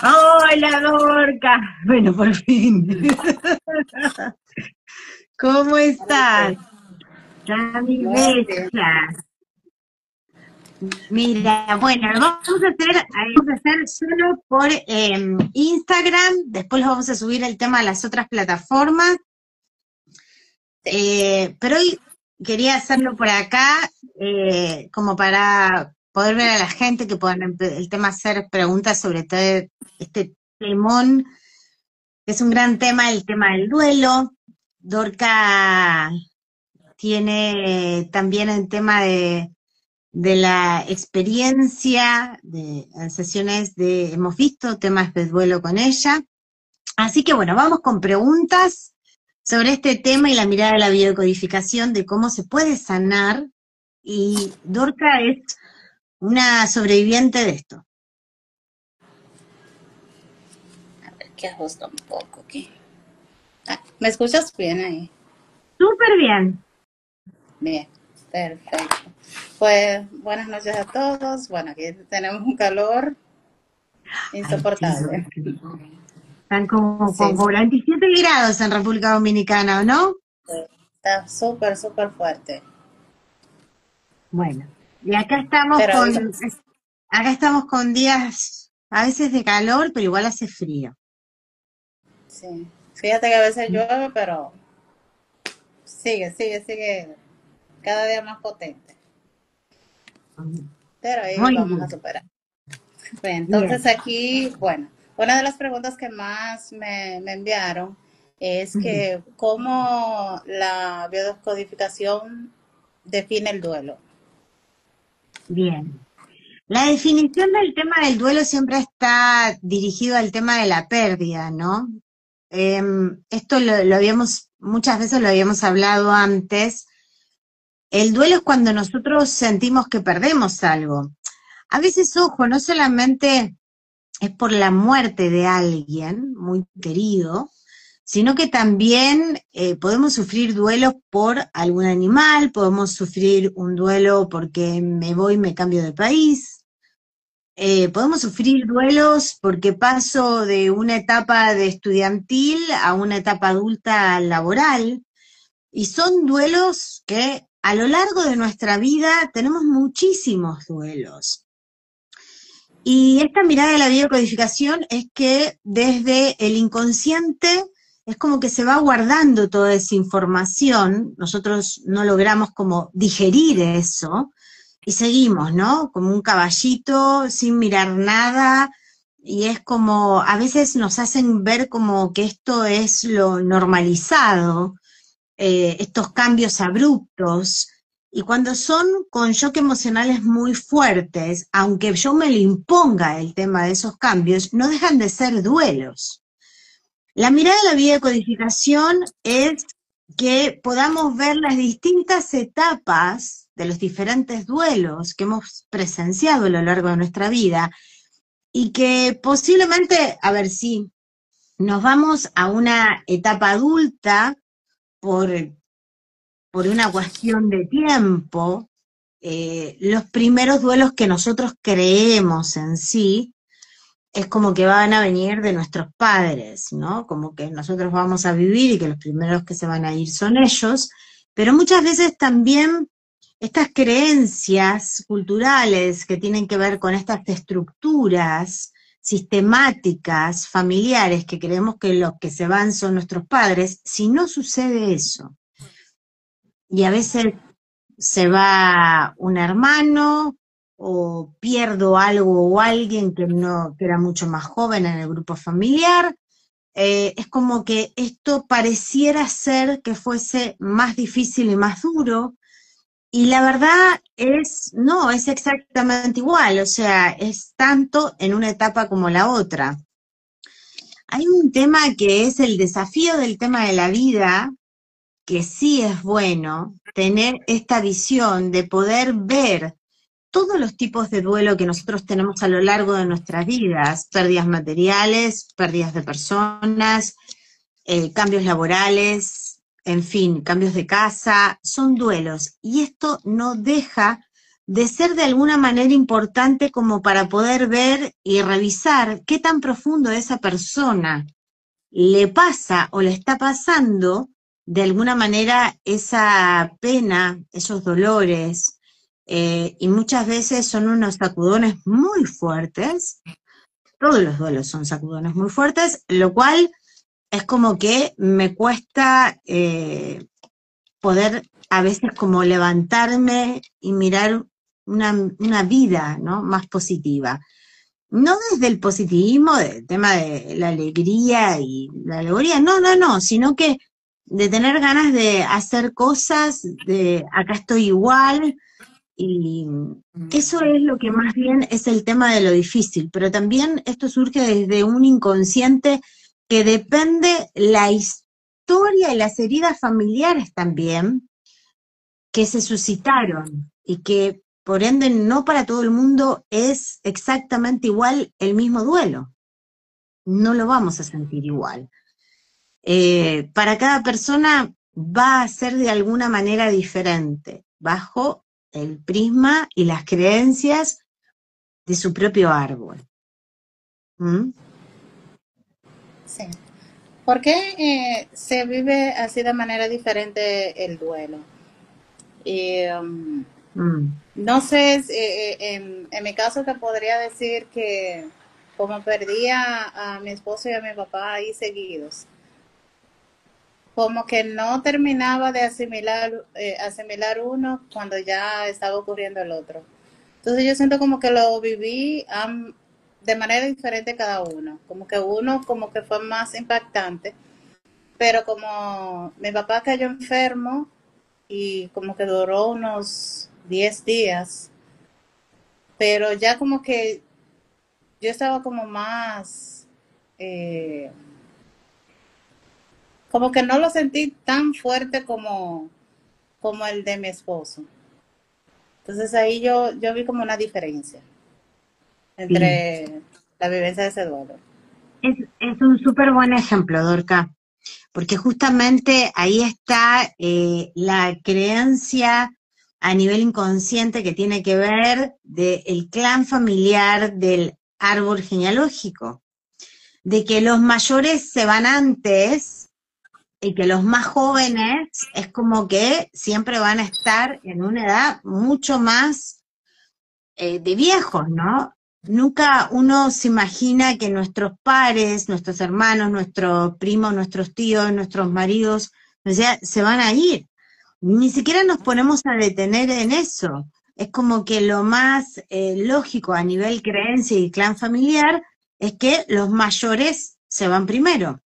Hola, Dorca. Bueno, por fin. ¿Cómo estás? Cami Muy bien. Bella. Mira, bueno, vamos a hacer solo por Instagram, después lo vamos a subir el tema a las otras plataformas, Sí. pero hoy quería hacerlo por acá, como para poder ver a la gente que puedan el tema hacer preguntas sobre todo este temón, que es un gran tema, el tema del duelo. Dorca tiene también el tema de la experiencia, de en sesiones hemos visto temas de duelo con ella. Así que bueno, vamos con preguntas sobre este tema y la mirada de la biodecodificación de cómo se puede sanar. Y Dorca es una sobreviviente de esto. A ver, que ajusto un poco aquí. Ah, ¿me escuchas bien ahí? Súper bien. Bien, perfecto. Pues buenas noches a todos. Bueno, aquí tenemos un calor Ay, sí, insoportable. están como Sí, con sí, 47 grados en República Dominicana, ¿o no? está súper, súper fuerte. Bueno, y acá estamos con días a veces de calor, pero igual hace frío. Sí. Fíjate que a veces llueve, pero sigue, sigue, sigue cada día más potente. Pero ahí Muy vamos a bien, superar. Bien, entonces bien. aquí, bueno, una de las preguntas que más me enviaron es Ujú. que cómo la biodescodificación define el duelo. Bien. La definición del tema del duelo siempre está dirigido al tema de la pérdida, ¿no? Esto muchas veces lo habíamos hablado antes. El duelo es cuando nosotros sentimos que perdemos algo. A veces, ojo, no solamente es por la muerte de alguien muy querido, sino que también podemos sufrir duelos por algún animal, podemos sufrir un duelo porque me voy y me cambio de país, podemos sufrir duelos porque paso de una etapa de estudiantil a una etapa adulta laboral, y son duelos que a lo largo de nuestra vida tenemos muchísimos duelos. Y esta mirada de la biocodificación es que desde el inconsciente es como que se va guardando toda esa información, nosotros no logramos como digerir eso y seguimos, ¿no? Como un caballito sin mirar nada, y es como, a veces nos hacen ver como que esto es lo normalizado, estos cambios abruptos, y cuando son con shock emocionales muy fuertes, aunque yo me lo imponga el tema de esos cambios, no dejan de ser duelos. La mirada de la biodecodificación es que podamos ver las distintas etapas de los diferentes duelos que hemos presenciado a lo largo de nuestra vida, y que posiblemente, a ver si nos vamos a una etapa adulta por una cuestión de tiempo, los primeros duelos que nosotros creemos en sí es como que van a venir de nuestros padres, ¿no? Como que nosotros vamos a vivir y que los primeros que se van a ir son ellos, pero muchas veces también estas creencias culturales que tienen que ver con estas estructuras sistemáticas, familiares, que creemos que los que se van son nuestros padres, si no sucede eso, y a veces se va un hermano o pierdo algo o alguien que no, que era mucho más joven en el grupo familiar, es como que esto pareciera ser que fuese más difícil y más duro, y la verdad es, no, es exactamente igual, o sea, es tanto en una etapa como la otra. Hay un tema que es el desafío del tema de la vida, que sí es bueno tener esta visión de poder ver todos los tipos de duelo que nosotros tenemos a lo largo de nuestras vidas: pérdidas materiales, pérdidas de personas, cambios laborales, en fin, cambios de casa, son duelos. Y esto no deja de ser de alguna manera importante como para poder ver y revisar qué tan profundo esa persona le pasa o le está pasando de alguna manera esa pena, esos dolores, y muchas veces son unos sacudones muy fuertes, todos los duelos son sacudones muy fuertes, lo cual es como que me cuesta poder a veces como levantarme y mirar una vida, ¿no?, más positiva. No desde el positivismo, del tema de la alegría y la alegría, no, sino que de tener ganas de hacer cosas, de acá estoy igual, y eso es lo que más bien es el tema de lo difícil, pero también esto surge desde un inconsciente que depende la historia y las heridas familiares también, que se suscitaron y que por ende no para todo el mundo es exactamente igual el mismo duelo. No lo vamos a sentir igual. Para cada persona va a ser de alguna manera diferente, bajo el prisma y las creencias de su propio árbol. ¿Mm? Sí. ¿Por qué se vive así de manera diferente el duelo? Y, Mm. no sé, en mi caso te podría decir que como perdí a mi esposo y a mi papá ahí seguidos, como que no terminaba de asimilar uno cuando ya estaba ocurriendo el otro. Entonces yo siento como que lo viví de manera diferente cada uno, como que uno como que fue más impactante, pero como mi papá cayó enfermo y como que duró unos 10 días, pero ya como que yo estaba como más, eh, como que no lo sentí tan fuerte como el de mi esposo. Entonces ahí yo vi como una diferencia Sí. entre la vivencia de ese duelo. Es un súper buen ejemplo, Dorca, porque justamente ahí está la creencia a nivel inconsciente que tiene que ver del clan familiar del árbol genealógico, de que los mayores se van antes y que los más jóvenes es como que siempre van a estar en una edad mucho más de viejos, ¿no? Nunca uno se imagina que nuestros pares, nuestros hermanos, nuestros primos, nuestros tíos, nuestros maridos, o sea, se van a ir. Ni siquiera nos ponemos a detener en eso. Es como que lo más lógico a nivel creencia y clan familiar es que los mayores se van primero.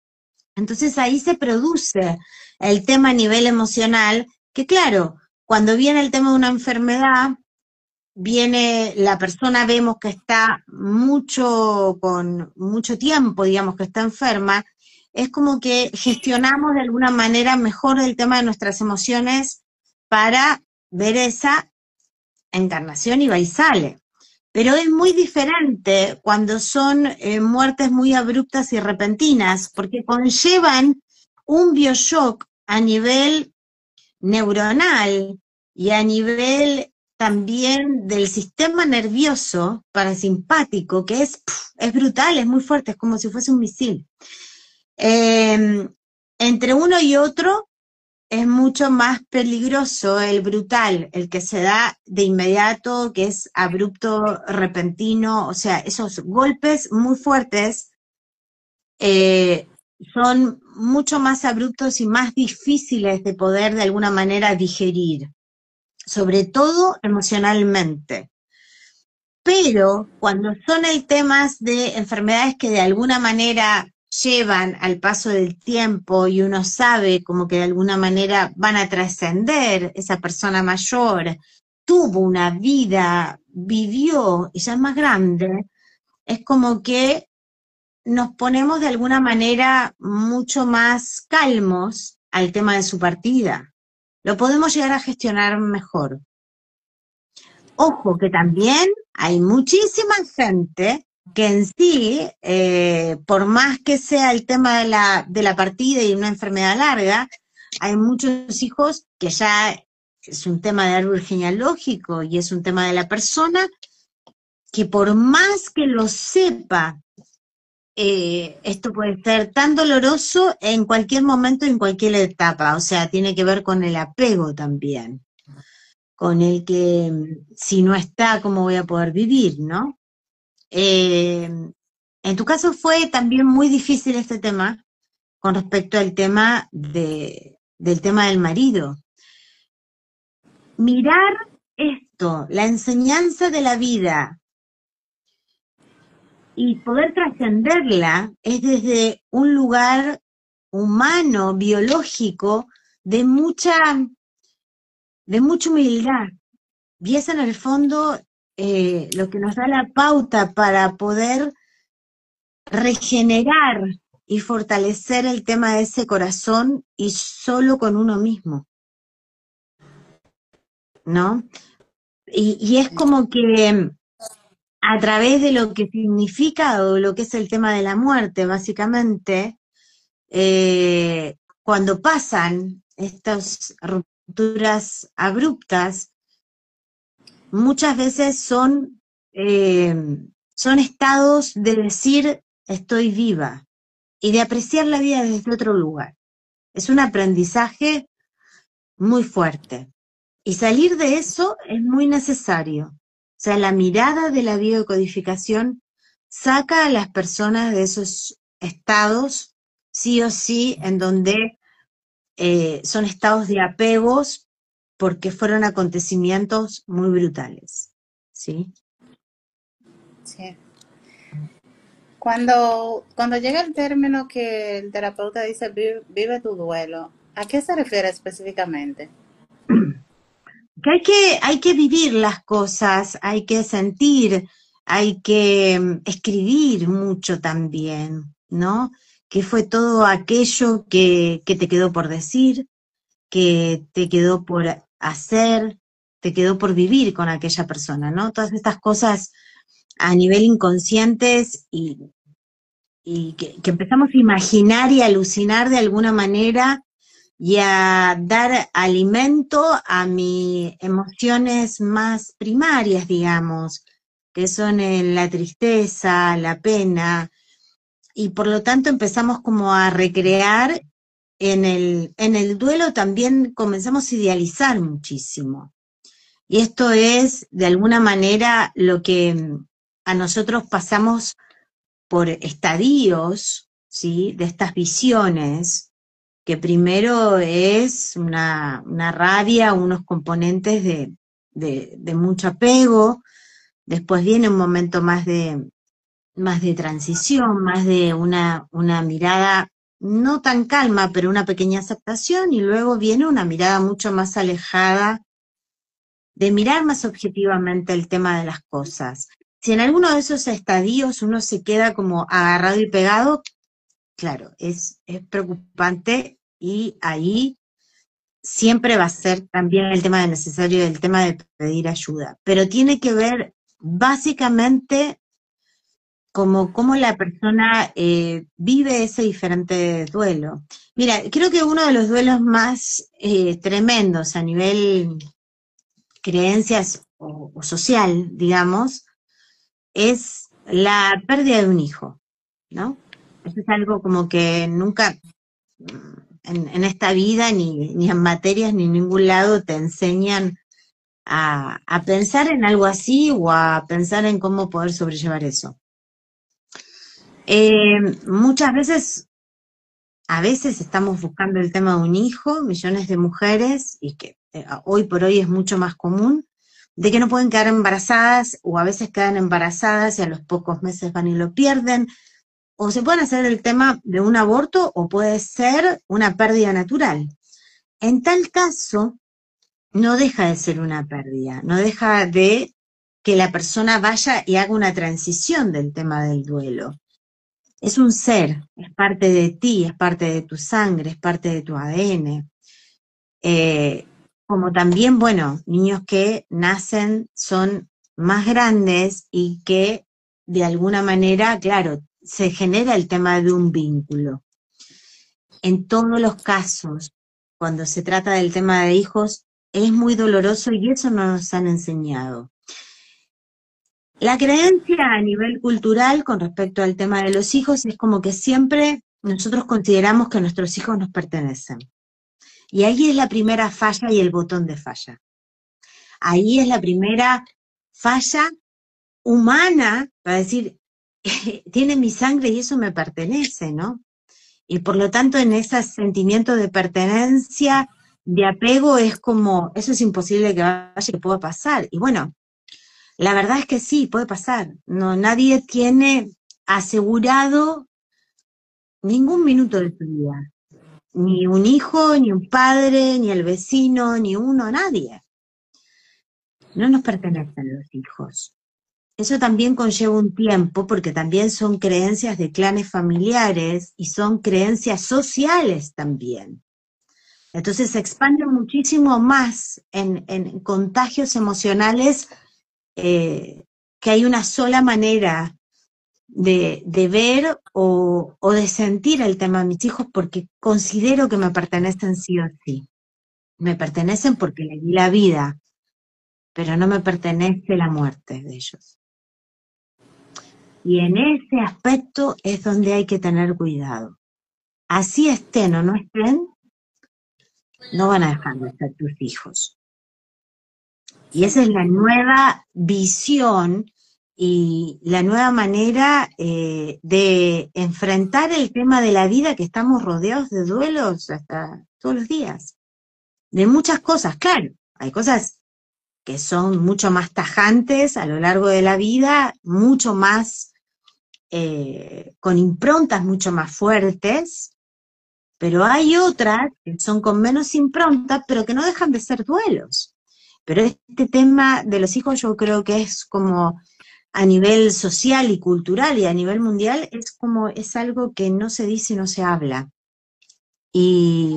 Entonces ahí se produce el tema a nivel emocional, que claro, cuando viene el tema de una enfermedad, viene la persona, vemos que está con mucho tiempo, digamos, que está enferma, es como que gestionamos de alguna manera mejor el tema de nuestras emociones para ver esa encarnación y va y sale. Pero es muy diferente cuando son muertes muy abruptas y repentinas, porque conllevan un bioshock a nivel neuronal y a nivel también del sistema nervioso parasimpático, que es brutal, es muy fuerte, es como si fuese un misil. Entre uno y otro es mucho más peligroso el brutal, el que se da de inmediato, que es abrupto, repentino, o sea, esos golpes muy fuertes son mucho más abruptos y más difíciles de poder de alguna manera digerir, sobre todo emocionalmente. Pero cuando son el temas de enfermedades que de alguna manera llevan al paso del tiempo y uno sabe como que de alguna manera van a trascender, esa persona mayor tuvo una vida, vivió y ya es más grande, es como que nos ponemos de alguna manera mucho más calmos al tema de su partida. Lo podemos llegar a gestionar mejor. Ojo que también hay muchísima gente que en sí, por más que sea el tema de la partida y una enfermedad larga, hay muchos hijos que ya es un tema de árbol genealógico y es un tema de la persona que por más que lo sepa, esto puede ser tan doloroso en cualquier momento, en cualquier etapa, o sea, tiene que ver con el apego también, con el que si no está, ¿cómo voy a poder vivir, no? En tu caso fue también muy difícil este tema con respecto al tema del tema del marido. Mirar esto, la enseñanza de la vida y poder trascenderla es desde un lugar humano, biológico, de mucha humildad. Y es en el fondo lo que nos da la pauta para poder regenerar y fortalecer el tema de ese corazón y solo con uno mismo, ¿no? Y es como que a través de lo que significa o lo que es el tema de la muerte, básicamente, cuando pasan estas rupturas abruptas, muchas veces eh, son estados de decir estoy viva y de apreciar la vida desde otro lugar. Es un aprendizaje muy fuerte. Y salir de eso es muy necesario. O sea, la mirada de la biodecodificación saca a las personas de esos estados, sí o sí, en donde son estados de apegos porque fueron acontecimientos muy brutales. ¿Sí? Sí. Cuando llega el término que el terapeuta dice vive tu duelo, ¿a qué se refiere específicamente? Que hay que vivir las cosas, hay que sentir, hay que escribir mucho también, ¿no? Que fue todo aquello que te quedó por decir, que te quedó por hacer, te quedó por vivir con aquella persona, ¿no? Todas estas cosas a nivel inconscientes y que empezamos a imaginar y alucinar de alguna manera y a dar alimento a mis emociones más primarias, digamos, que son la tristeza, la pena, y por lo tanto empezamos como a recrear en el duelo también comenzamos a idealizar muchísimo. Y esto es, de alguna manera, lo que a nosotros pasamos por estadios, ¿sí? De estas visiones, que primero es una rabia, unos componentes de mucho apego, después viene un momento más de transición, más de una mirada no tan calma, pero una pequeña aceptación, y luego viene una mirada mucho más alejada, de mirar más objetivamente el tema de las cosas. Si en alguno de esos estadios uno se queda como agarrado y pegado, claro, es preocupante y ahí siempre va a ser también el tema de necesario, el tema de pedir ayuda, pero tiene que ver básicamente como cómo la persona vive ese diferente duelo. Mira, creo que uno de los duelos más tremendos a nivel creencias o social, digamos, es la pérdida de un hijo, ¿no? Eso es algo como que nunca en esta vida, ni en materias, ni en ningún lado te enseñan a pensar en algo así o a pensar en cómo poder sobrellevar eso. Muchas veces, a veces estamos buscando el tema de un hijo, millones de mujeres, y que hoy por hoy es mucho más común, de que no pueden quedar embarazadas o a veces quedan embarazadas y a los pocos meses van y lo pierden, o se pueden hacer el tema de un aborto o puede ser una pérdida natural. En tal caso, no deja de ser una pérdida, no deja de que la persona vaya y haga una transición del tema del duelo. Es un ser, es parte de ti, es parte de tu sangre, es parte de tu ADN. Como también, bueno, niños que nacen son más grandes y que de alguna manera, claro, se genera el tema de un vínculo. En todos los casos, cuando se trata del tema de hijos, es muy doloroso y eso no nos han enseñado. La creencia a nivel cultural con respecto al tema de los hijos es como que siempre nosotros consideramos que nuestros hijos nos pertenecen. Y ahí es la primera falla y el botón de falla. Ahí es la primera falla humana para decir, tiene mi sangre y eso me pertenece, ¿no? Y por lo tanto en ese sentimiento de pertenencia, de apego, es como, eso es imposible que vaya, que pueda pasar. Y bueno, la verdad es que sí, puede pasar. No, nadie tiene asegurado ningún minuto de su vida. Ni un hijo, ni un padre, ni el vecino, ni uno, nadie. No nos pertenecen los hijos. Eso también conlleva un tiempo, porque también son creencias de clanes familiares y son creencias sociales también. Entonces se expande muchísimo más en contagios emocionales, que hay una sola manera de ver o de sentir el tema de mis hijos, porque considero que me pertenecen sí o sí. Me pertenecen porque le di la vida, pero no me pertenece la muerte de ellos. Y en ese aspecto es donde hay que tener cuidado. Así estén o no estén, no van a dejar de ser tus hijos. Y esa es la nueva visión y la nueva manera de enfrentar el tema de la vida, que estamos rodeados de duelos hasta todos los días. De muchas cosas, claro. Hay cosas que son mucho más tajantes a lo largo de la vida, mucho más, con improntas mucho más fuertes, pero hay otras que son con menos impronta, pero que no dejan de ser duelos. Pero este tema de los hijos yo creo que es como a nivel social y cultural y a nivel mundial, es como, es algo que no se dice y no se habla. Y,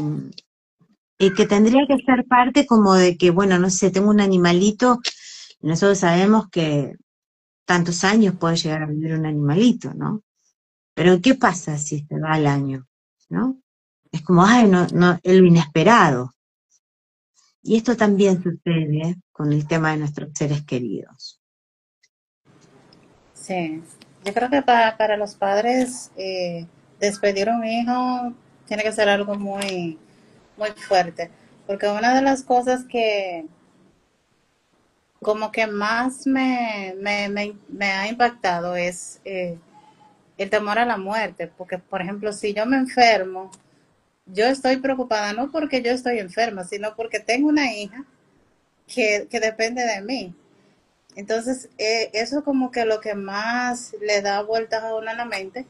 y que tendría que ser parte como de que, bueno, no sé, tengo un animalito, nosotros sabemos que tantos años puede llegar a vivir un animalito, ¿no? Pero ¿qué pasa si se va al año? ¿No? Es como, ay, no, no, lo inesperado. Y esto también sucede con el tema de nuestros seres queridos. Sí, yo creo que para los padres despedir a un hijo tiene que ser algo muy, muy fuerte, porque una de las cosas que como que más me ha impactado es el temor a la muerte, porque por ejemplo, si yo me enfermo, yo estoy preocupada no porque yo estoy enferma, sino porque tengo una hija que depende de mí. Entonces, eso como que lo que más le da vueltas a uno en la mente,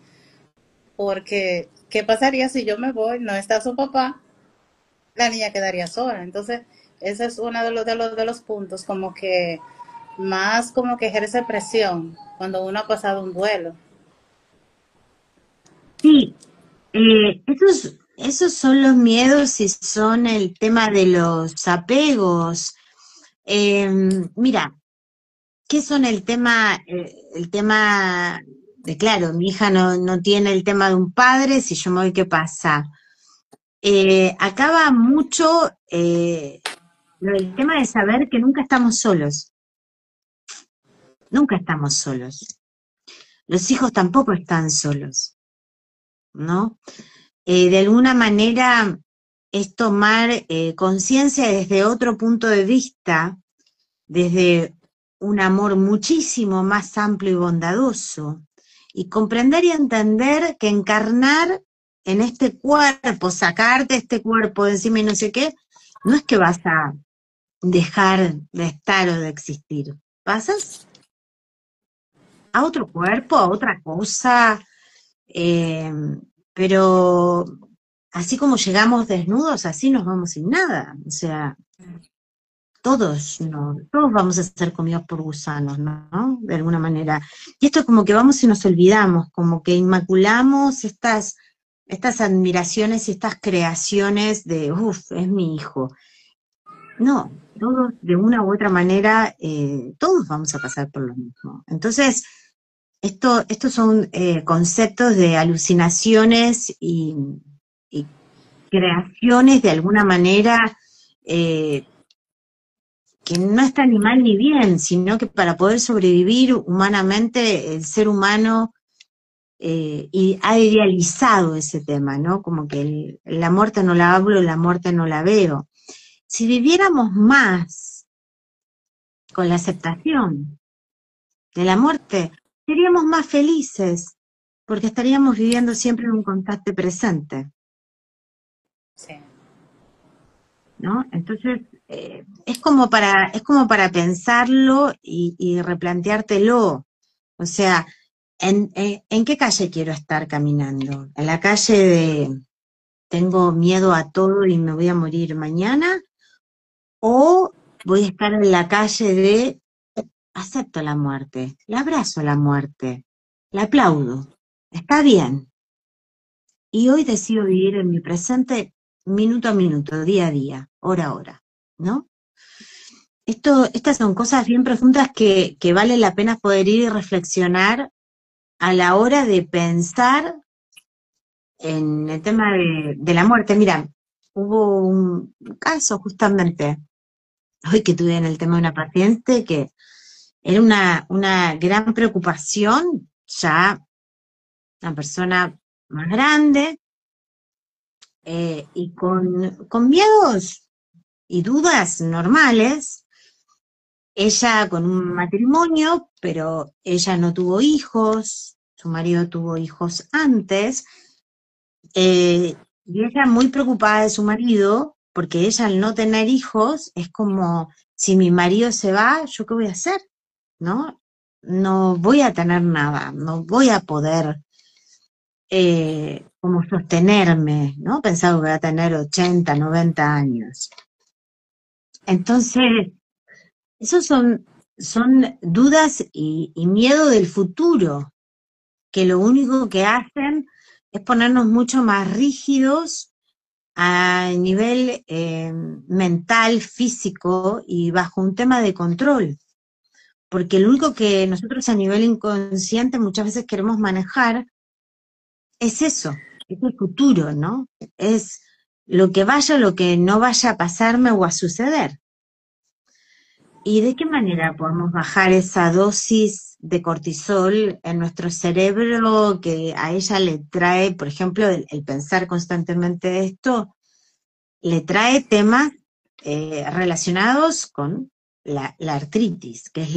porque ¿qué pasaría si yo me voy, no está su papá, la niña quedaría sola? Entonces, ese es uno de los puntos como que más como que ejerce presión cuando uno ha pasado un duelo. Sí, esos son los miedos y son el tema de los apegos. Mira, ¿qué son el tema de, claro, mi hija no tiene el tema de un padre, si yo me voy, ¿qué pasa? Acaba mucho el tema de saber que nunca estamos solos. Los hijos tampoco están solos, ¿no? De alguna manera es tomar conciencia desde otro punto de vista, desde un amor muchísimo más amplio y bondadoso, y comprender y entender que encarnar en este cuerpo, sacarte este cuerpo de encima y no sé qué, no es que vas a dejar de estar o de existir, pasas a otro cuerpo, a otra cosa, eh, pero así como llegamos desnudos, así nos vamos sin nada. O sea, todos, no, todos vamos a ser comidos por gusanos, ¿no? De alguna manera. Y esto es como que vamos y nos olvidamos, como que inmaculamos estas admiraciones y estas creaciones de, uff, es mi hijo. No, todos de una u otra manera, todos vamos a pasar por lo mismo. Entonces, estos son conceptos de alucinaciones y creaciones de alguna manera, que no está ni mal ni bien, sino que para poder sobrevivir humanamente, el ser humano y ha idealizado ese tema, ¿no? Como que la muerte no la hablo, la muerte no la veo. Si viviéramos más con la aceptación de la muerte, seríamos más felices, porque estaríamos viviendo siempre en un constante presente, Sí, ¿no? Entonces, es como para pensarlo y replanteártelo. O sea, ¿en qué calle quiero estar caminando? ¿En la calle de tengo miedo a todo y me voy a morir mañana? ¿O voy a estar en la calle de acepto la muerte, la abrazo a la muerte, la aplaudo, está bien? Y hoy decido vivir en mi presente minuto a minuto, día a día, hora a hora, ¿no? Estas son cosas bien profundas que vale la pena poder ir y reflexionar a la hora de pensar en el tema de la muerte. Mira, hubo un caso justamente hoy que tuve en el tema de una paciente que era una gran preocupación, ya una persona más grande, y con miedos y dudas normales. Ella con un matrimonio, pero ella no tuvo hijos, su marido tuvo hijos antes, y ella muy preocupada de su marido, porque ella al no tener hijos es como, si mi marido se va, ¿yo qué voy a hacer? ¿No? No voy a tener nada, no voy a poder como sostenerme, ¿no? Pensaba que voy a tener 80, 90 años. Entonces, esos son dudas y miedo del futuro, que lo único que hacen es ponernos mucho más rígidos a nivel mental, físico y bajo un tema de control. Porque lo único que nosotros a nivel inconsciente muchas veces queremos manejar es eso, es el futuro, ¿no? Es lo que vaya, lo que no vaya a pasarme o a suceder. ¿Y de qué manera podemos bajar esa dosis de cortisol en nuestro cerebro que a ella le trae, por ejemplo, el pensar constantemente esto, le trae temas relacionados con la artritis, que es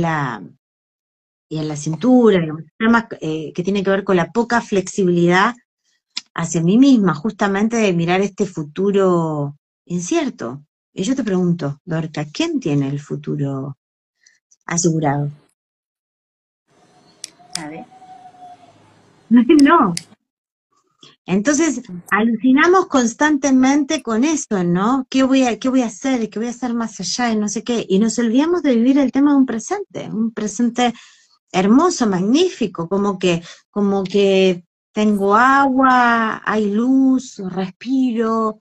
y en la cintura, digamos, temas que tiene que ver con la poca flexibilidad hacia mí misma, justamente de mirar este futuro incierto. Y yo te pregunto, Dorca, ¿quién tiene el futuro asegurado? nadie. No. Entonces, alucinamos constantemente con eso, ¿no? Qué voy a hacer? ¿Qué voy a hacer más allá? Y no sé qué. Y nos olvidamos de vivir el tema de un presente hermoso, magnífico, como que tengo agua, hay luz, respiro,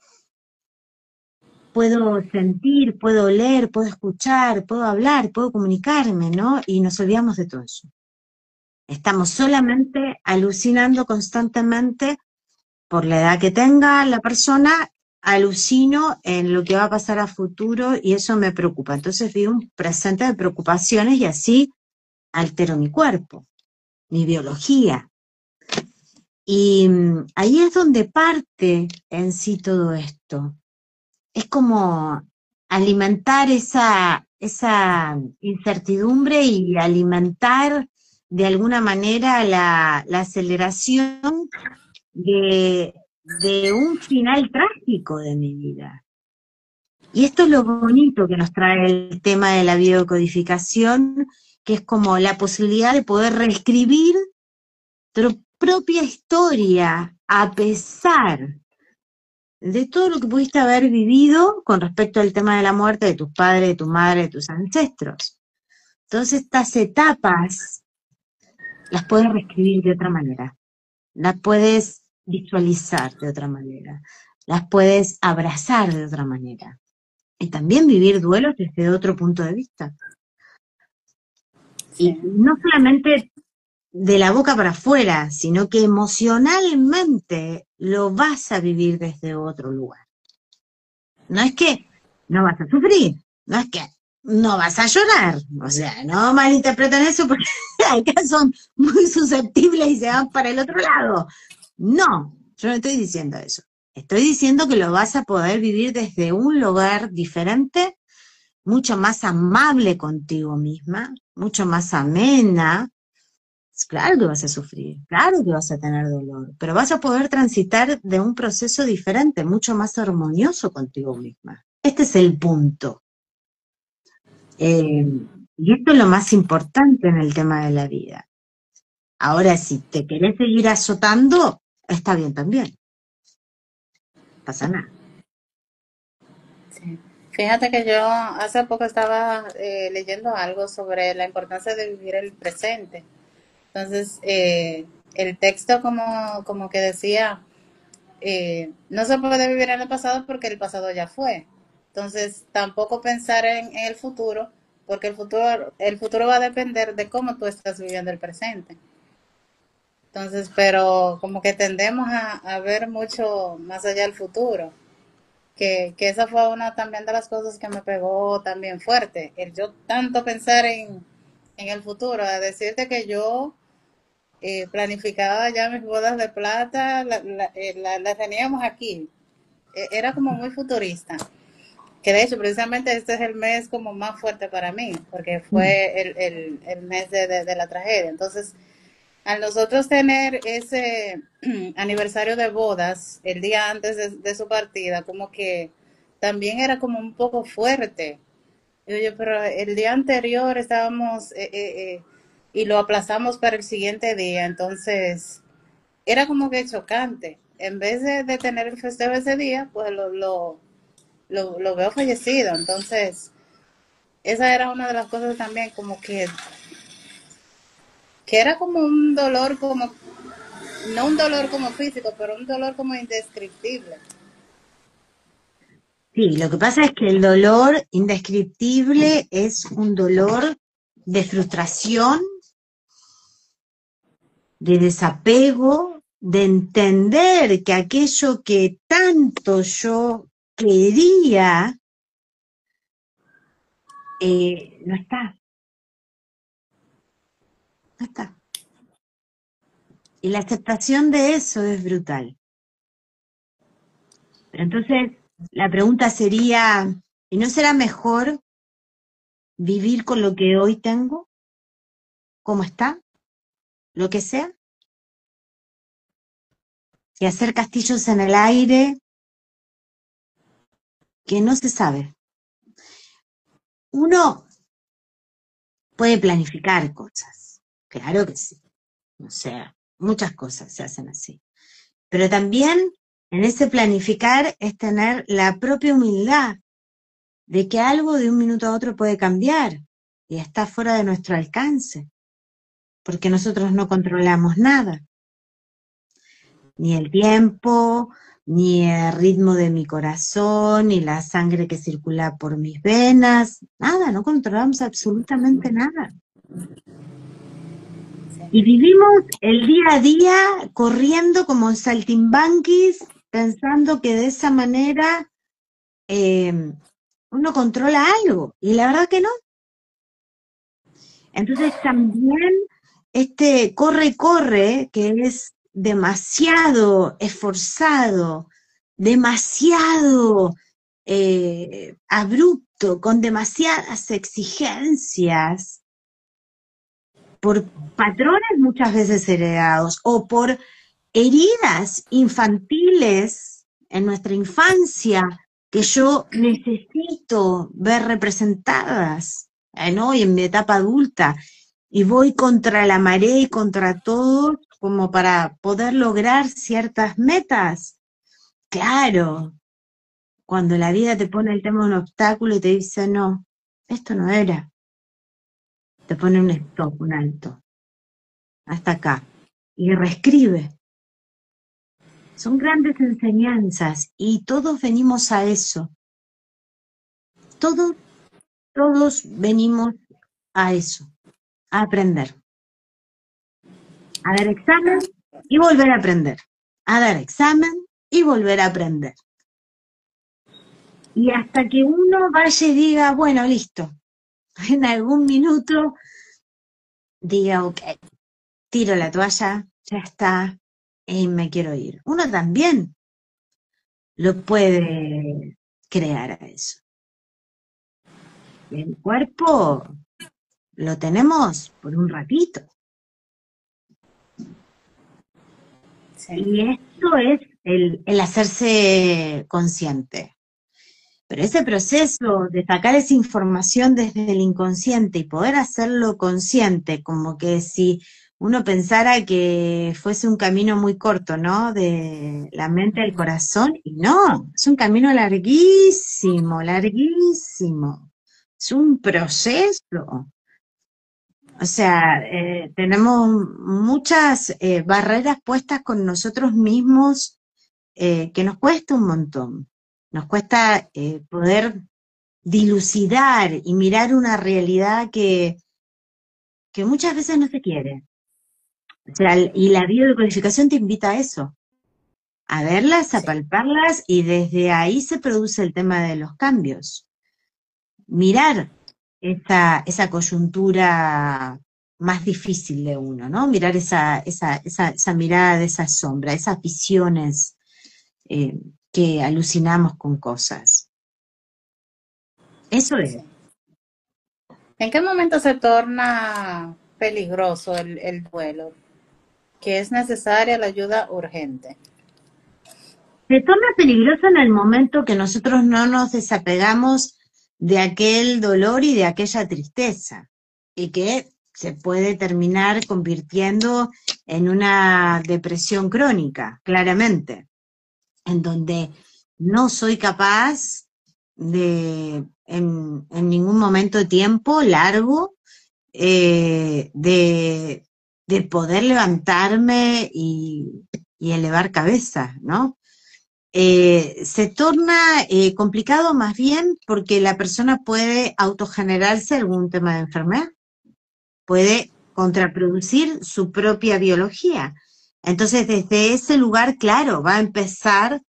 puedo sentir, puedo oler, puedo escuchar, puedo hablar, puedo comunicarme, ¿no? Y nos olvidamos de todo eso. Estamos solamente alucinando constantemente por la edad que tenga la persona, alucino en lo que va a pasar a futuro y eso me preocupa. Entonces vivo un presente de preocupaciones y así altero mi cuerpo, mi biología. Y ahí es donde parte en sí todo esto. Es como alimentar esa incertidumbre y alimentar de alguna manera la aceleración de un final trágico de mi vida. Y esto es lo bonito que nos trae el tema de la biodecodificación, que es como la posibilidad de poder reescribir tu propia historia a pesar de todo lo que pudiste haber vivido con respecto al tema de la muerte de tus padres, de tu madre, de tus ancestros. Entonces estas etapas las puedes reescribir de otra manera, las puedes visualizar de otra manera, las puedes abrazar de otra manera y también vivir duelos desde otro punto de vista. Y Sí, no solamente de la boca para afuera, sino que emocionalmente lo vas a vivir desde otro lugar. No es que no vas a sufrir, no es que no vas a llorar. O sea, no malinterpreten eso porque acá son muy susceptibles y se van para el otro lado. No, yo no estoy diciendo eso. Estoy diciendo que lo vas a poder vivir desde un lugar diferente, mucho más amable contigo misma, mucho más amena. Claro que vas a sufrir, claro que vas a tener dolor, pero vas a poder transitar de un proceso diferente, mucho más armonioso contigo misma. Este es el punto. Eh, y esto es lo más importante en el tema de la vida. Ahora, si te querés seguir azotando, está bien también, no pasa nada. Sí. Fíjate que yo hace poco estaba leyendo algo sobre la importancia de vivir el presente. Entonces, el texto como que decía, no se puede vivir en el pasado porque el pasado ya fue. Entonces, tampoco pensar en el futuro, porque el futuro va a depender de cómo tú estás viviendo el presente. Entonces, pero como que tendemos a ver mucho más allá del futuro, que esa fue una también de las cosas que me pegó también fuerte, el yo tanto pensar en el futuro, a decirte que yo planificaba ya mis bodas de plata, la teníamos aquí, era como muy futurista, que de hecho precisamente este es el mes como más fuerte para mí, porque Mm. fue el mes de la tragedia. Entonces, al nosotros tener ese aniversario de bodas el día antes de su partida, como que también era como un poco fuerte. Digo yo, pero el día anterior estábamos y lo aplazamos para el siguiente día, entonces era como que chocante. En vez de tener el festejo ese día, pues lo veo fallecido. Entonces, esa era una de las cosas también, como que era como un dolor, como, no un dolor como físico, pero un dolor como indescriptible. Sí, lo que pasa es que el dolor indescriptible es un dolor de frustración, de desapego, de entender que aquello que tanto yo quería no está, no está. Y la aceptación de eso es brutal. Pero entonces la pregunta sería, ¿y no será mejor vivir con lo que hoy tengo, como está, lo que sea, y hacer castillos en el aire que no se sabe? Uno puede planificar cosas, claro que sí, o sea, muchas cosas se hacen así. Pero también en ese planificar es tener la propia humildad de que algo de un minuto a otro puede cambiar y está fuera de nuestro alcance, porque nosotros no controlamos nada, ni el tiempo, ni el ritmo de mi corazón, ni la sangre que circula por mis venas, nada, no controlamos absolutamente nada. Y Sí. vivimos el día a día corriendo como saltimbanquis, pensando que de esa manera uno controla algo, y la verdad que no. Entonces también este corre, corre, que es demasiado esforzado, demasiado abrupto, con demasiadas exigencias, por patrones muchas veces heredados o por heridas infantiles en nuestra infancia que yo necesito ver representadas, ¿no? Y en mi etapa adulta, y voy contra la marea y contra todo como para poder lograr ciertas metas. Claro, cuando la vida te pone el tema de un obstáculo y te dice, no, esto no era, te pone un stop, un alto, hasta acá, y reescribe. Son grandes enseñanzas y todos venimos a eso. Todos, todos venimos a eso, a aprender, a dar examen y volver a aprender, a dar examen y volver a aprender. Y hasta que uno vaya y diga, bueno, listo, en algún minuto diga, ok, tiro la toalla, ya está, y me quiero ir. Uno también lo puede crear a eso. El cuerpo lo tenemos por un ratito. Sí. Y esto es el hacerse consciente. Pero ese proceso de sacar esa información desde el inconsciente y poder hacerlo consciente, como que si uno pensara que fuese un camino muy corto, ¿no? De la mente al corazón, y no, es un camino larguísimo, larguísimo. Es un proceso. O sea, tenemos muchas barreras puestas con nosotros mismos que nos cuesta un montón. Nos cuesta poder dilucidar y mirar una realidad que muchas veces no se quiere. O sea, y la biodecodificación te invita a eso, a verlas, a Sí. palparlas, y desde ahí se produce el tema de los cambios. Mirar esa coyuntura más difícil de uno, ¿no? Mirar esa mirada de esa sombra, esas visiones eh, que alucinamos con cosas. Eso es. Sí. ¿En qué momento se torna peligroso el duelo? Que es necesaria la ayuda urgente. Se torna peligroso en el momento que nosotros no nos desapegamos de aquel dolor y de aquella tristeza, y que se puede terminar convirtiendo en una depresión crónica, claramente, en donde no soy capaz en ningún momento de tiempo largo, de poder levantarme y elevar cabeza, ¿no? Se torna complicado más bien porque la persona puede autogenerarse algún tema de enfermedad, puede contraproducir su propia biología. Entonces, desde ese lugar, claro, va a empezar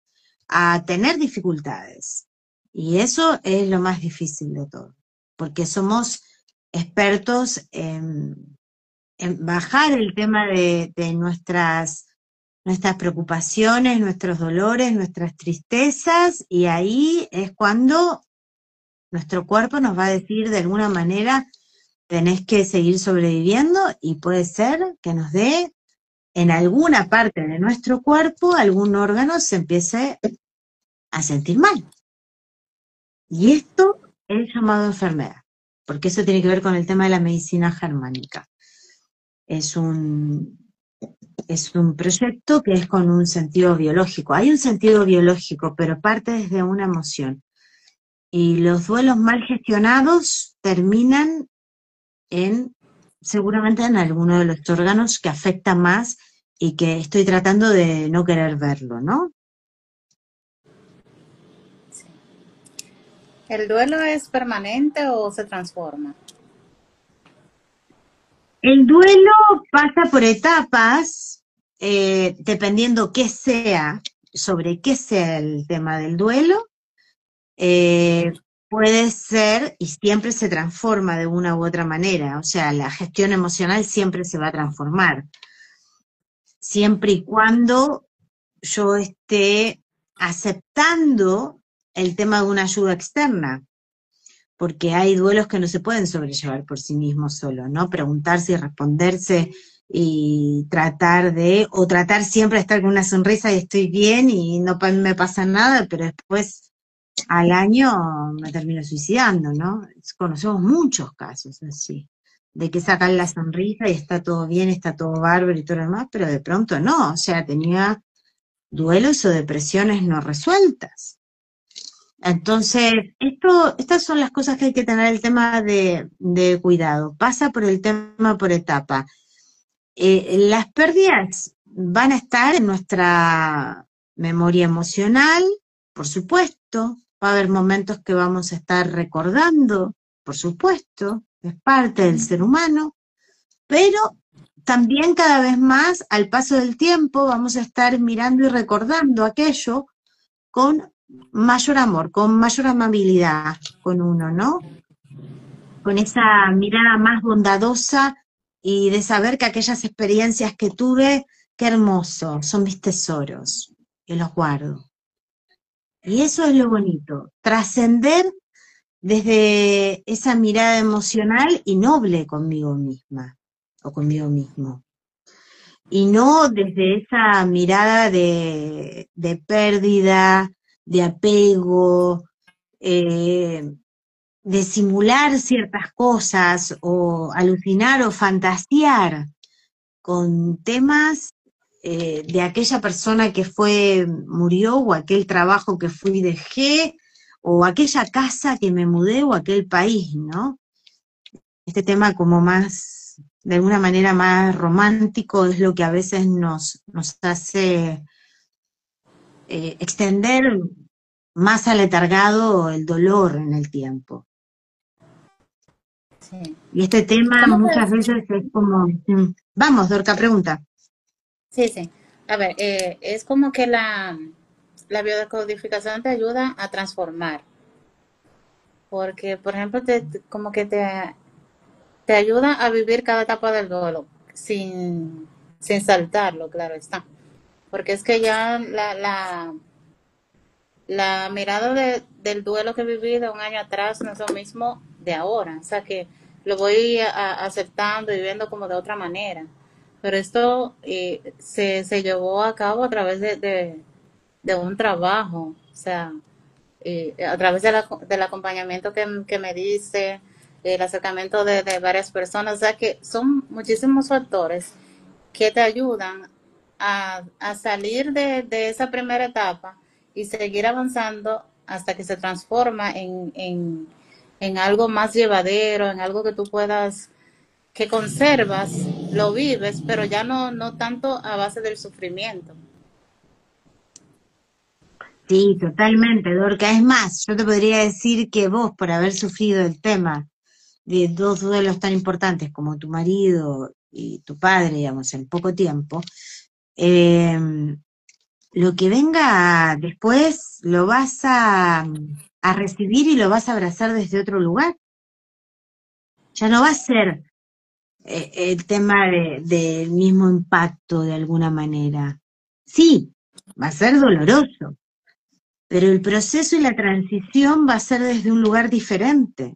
a tener dificultades. Y eso es lo más difícil de todo, porque somos expertos en bajar el tema de nuestras preocupaciones, nuestros dolores, nuestras tristezas, y ahí es cuando nuestro cuerpo nos va a decir de alguna manera, tenés que seguir sobreviviendo, y puede ser que nos dé en alguna parte de nuestro cuerpo, algún órgano se empiece a sentir mal. Y esto es llamado enfermedad, porque eso tiene que ver con el tema de la medicina germánica. Es un, es un proyecto que es con un sentido biológico. Hay un sentido biológico, pero parte desde una emoción. Y los duelos mal gestionados terminan seguramente en alguno de los órganos que afecta más y que estoy tratando de no querer verlo, ¿no? Sí. ¿El duelo es permanente o se transforma? El duelo pasa por etapas, dependiendo sobre qué sea el tema del duelo. Puede ser y siempre se transforma de una u otra manera, o sea, la gestión emocional siempre se va a transformar, siempre y cuando yo esté aceptando el tema de una ayuda externa, porque hay duelos que no se pueden sobrellevar por sí mismos solo, ¿no? Preguntarse y responderse y tratar siempre de estar con una sonrisa y estoy bien y no me pasa nada, pero después al año me termino suicidando, ¿no? Conocemos muchos casos así, de que sacan la sonrisa y está todo bien, está todo bárbaro y todo lo demás, pero de pronto no, o sea, tenía duelos o depresiones no resueltas. Entonces, estas son las cosas que hay que tener el tema de cuidado. Pasa por el tema por etapa. Las pérdidas van a estar en nuestra memoria emocional, por supuesto. Va a haber momentos que vamos a estar recordando, por supuesto, es parte del ser humano, pero también cada vez más, al paso del tiempo, vamos a estar mirando y recordando aquello con mayor amor, con mayor amabilidad con uno, ¿no? con esa mirada más bondadosa y de saber que aquellas experiencias que tuve, qué hermoso, son mis tesoros, y los guardo. Y eso es lo bonito, trascender desde esa mirada emocional y noble conmigo misma o conmigo mismo. Y no desde esa mirada de pérdida, de apego, eh, de simular ciertas cosas o alucinar o fantasear con temas de aquella persona que murió, o aquel trabajo que fui y dejé, o aquella casa que me mudé, o aquel país, ¿no? Este tema como más, de alguna manera más romántico, es lo que a veces nos hace extender más aletargado el dolor en el tiempo. Sí. Y este tema ¿Cómo que? muchas veces es como, vamos, Dorca, pregunta. Sí, sí. A ver, es como que la biodecodificación te ayuda a transformar, porque, por ejemplo, como que te ayuda a vivir cada etapa del duelo sin saltarlo, claro está. Porque es que ya la mirada del duelo que he vivido un año atrás no es lo mismo de ahora. O sea que lo voy aceptando y viendo como de otra manera. Pero esto se llevó a cabo a través de un trabajo. O sea, a través del acompañamiento que me dice, el acercamiento de varias personas. O sea que son muchísimos factores que te ayudan a salir de esa primera etapa y seguir avanzando hasta que se transforma en algo más llevadero, en algo que tú puedas, que conservas, lo vives, pero ya no tanto a base del sufrimiento. Sí, totalmente, Dorca. Es más, yo te podría decir que vos, por haber sufrido el tema de dos duelos tan importantes como tu marido y tu padre, digamos, en poco tiempo, eh, lo que venga después lo vas a recibir y lo vas a abrazar desde otro lugar. Ya no va a ser el tema del mismo impacto de alguna manera. Sí, va a ser doloroso, pero el proceso y la transición va a ser desde un lugar diferente,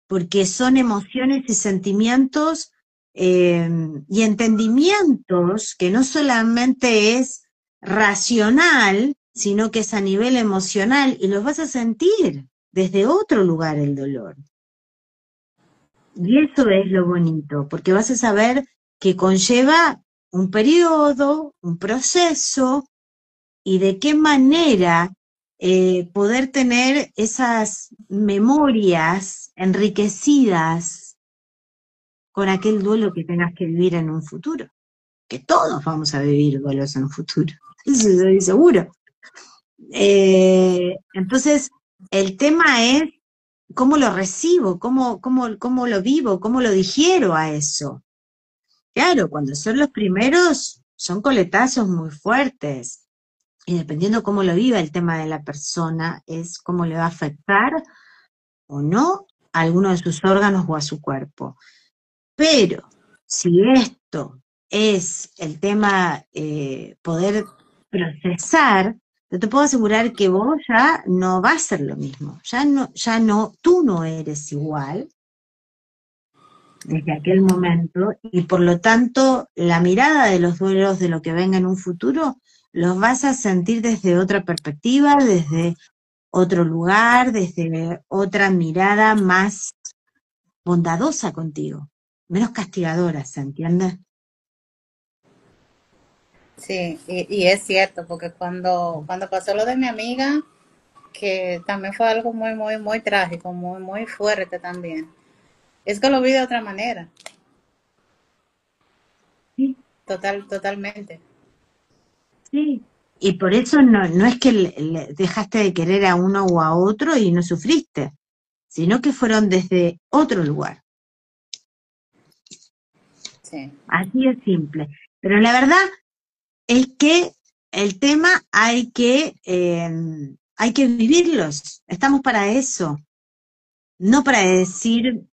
porque son emociones y sentimientos y entendimientos que no solamente es racional, sino que es a nivel emocional, y los vas a sentir desde otro lugar el dolor. Y eso es lo bonito, porque vas a saber que conlleva un periodo, un proceso, y de qué manera poder tener esas memorias enriquecidas con aquel duelo que tengas que vivir en un futuro. Que todos vamos a vivir duelos en un futuro, eso estoy seguro. Entonces, el tema es cómo lo recibo, cómo lo vivo, cómo lo digiero a eso. Claro, cuando son los primeros, son coletazos muy fuertes. Y dependiendo cómo lo viva el tema de la persona, es cómo le va a afectar o no a alguno de sus órganos o a su cuerpo. Pero si esto es el tema poder procesar, yo te puedo asegurar que vos ya no va a ser lo mismo. Ya no, tú no eres igual desde aquel momento, y por lo tanto la mirada de los duelos de lo que venga en un futuro los vas a sentir desde otra perspectiva, desde otro lugar, desde otra mirada más bondadosa contigo, menos castigadora, ¿se entiende? Sí, y es cierto, porque cuando pasó lo de mi amiga, que también fue algo muy trágico, muy fuerte también, es que lo vi de otra manera, Sí, totalmente. sí. Y por eso no es que dejaste de querer a uno o a otro y no sufriste, sino que fueron desde otro lugar. Sí, Así es simple. Pero la verdad es que el tema hay que vivirlos. Estamos para eso, no para decir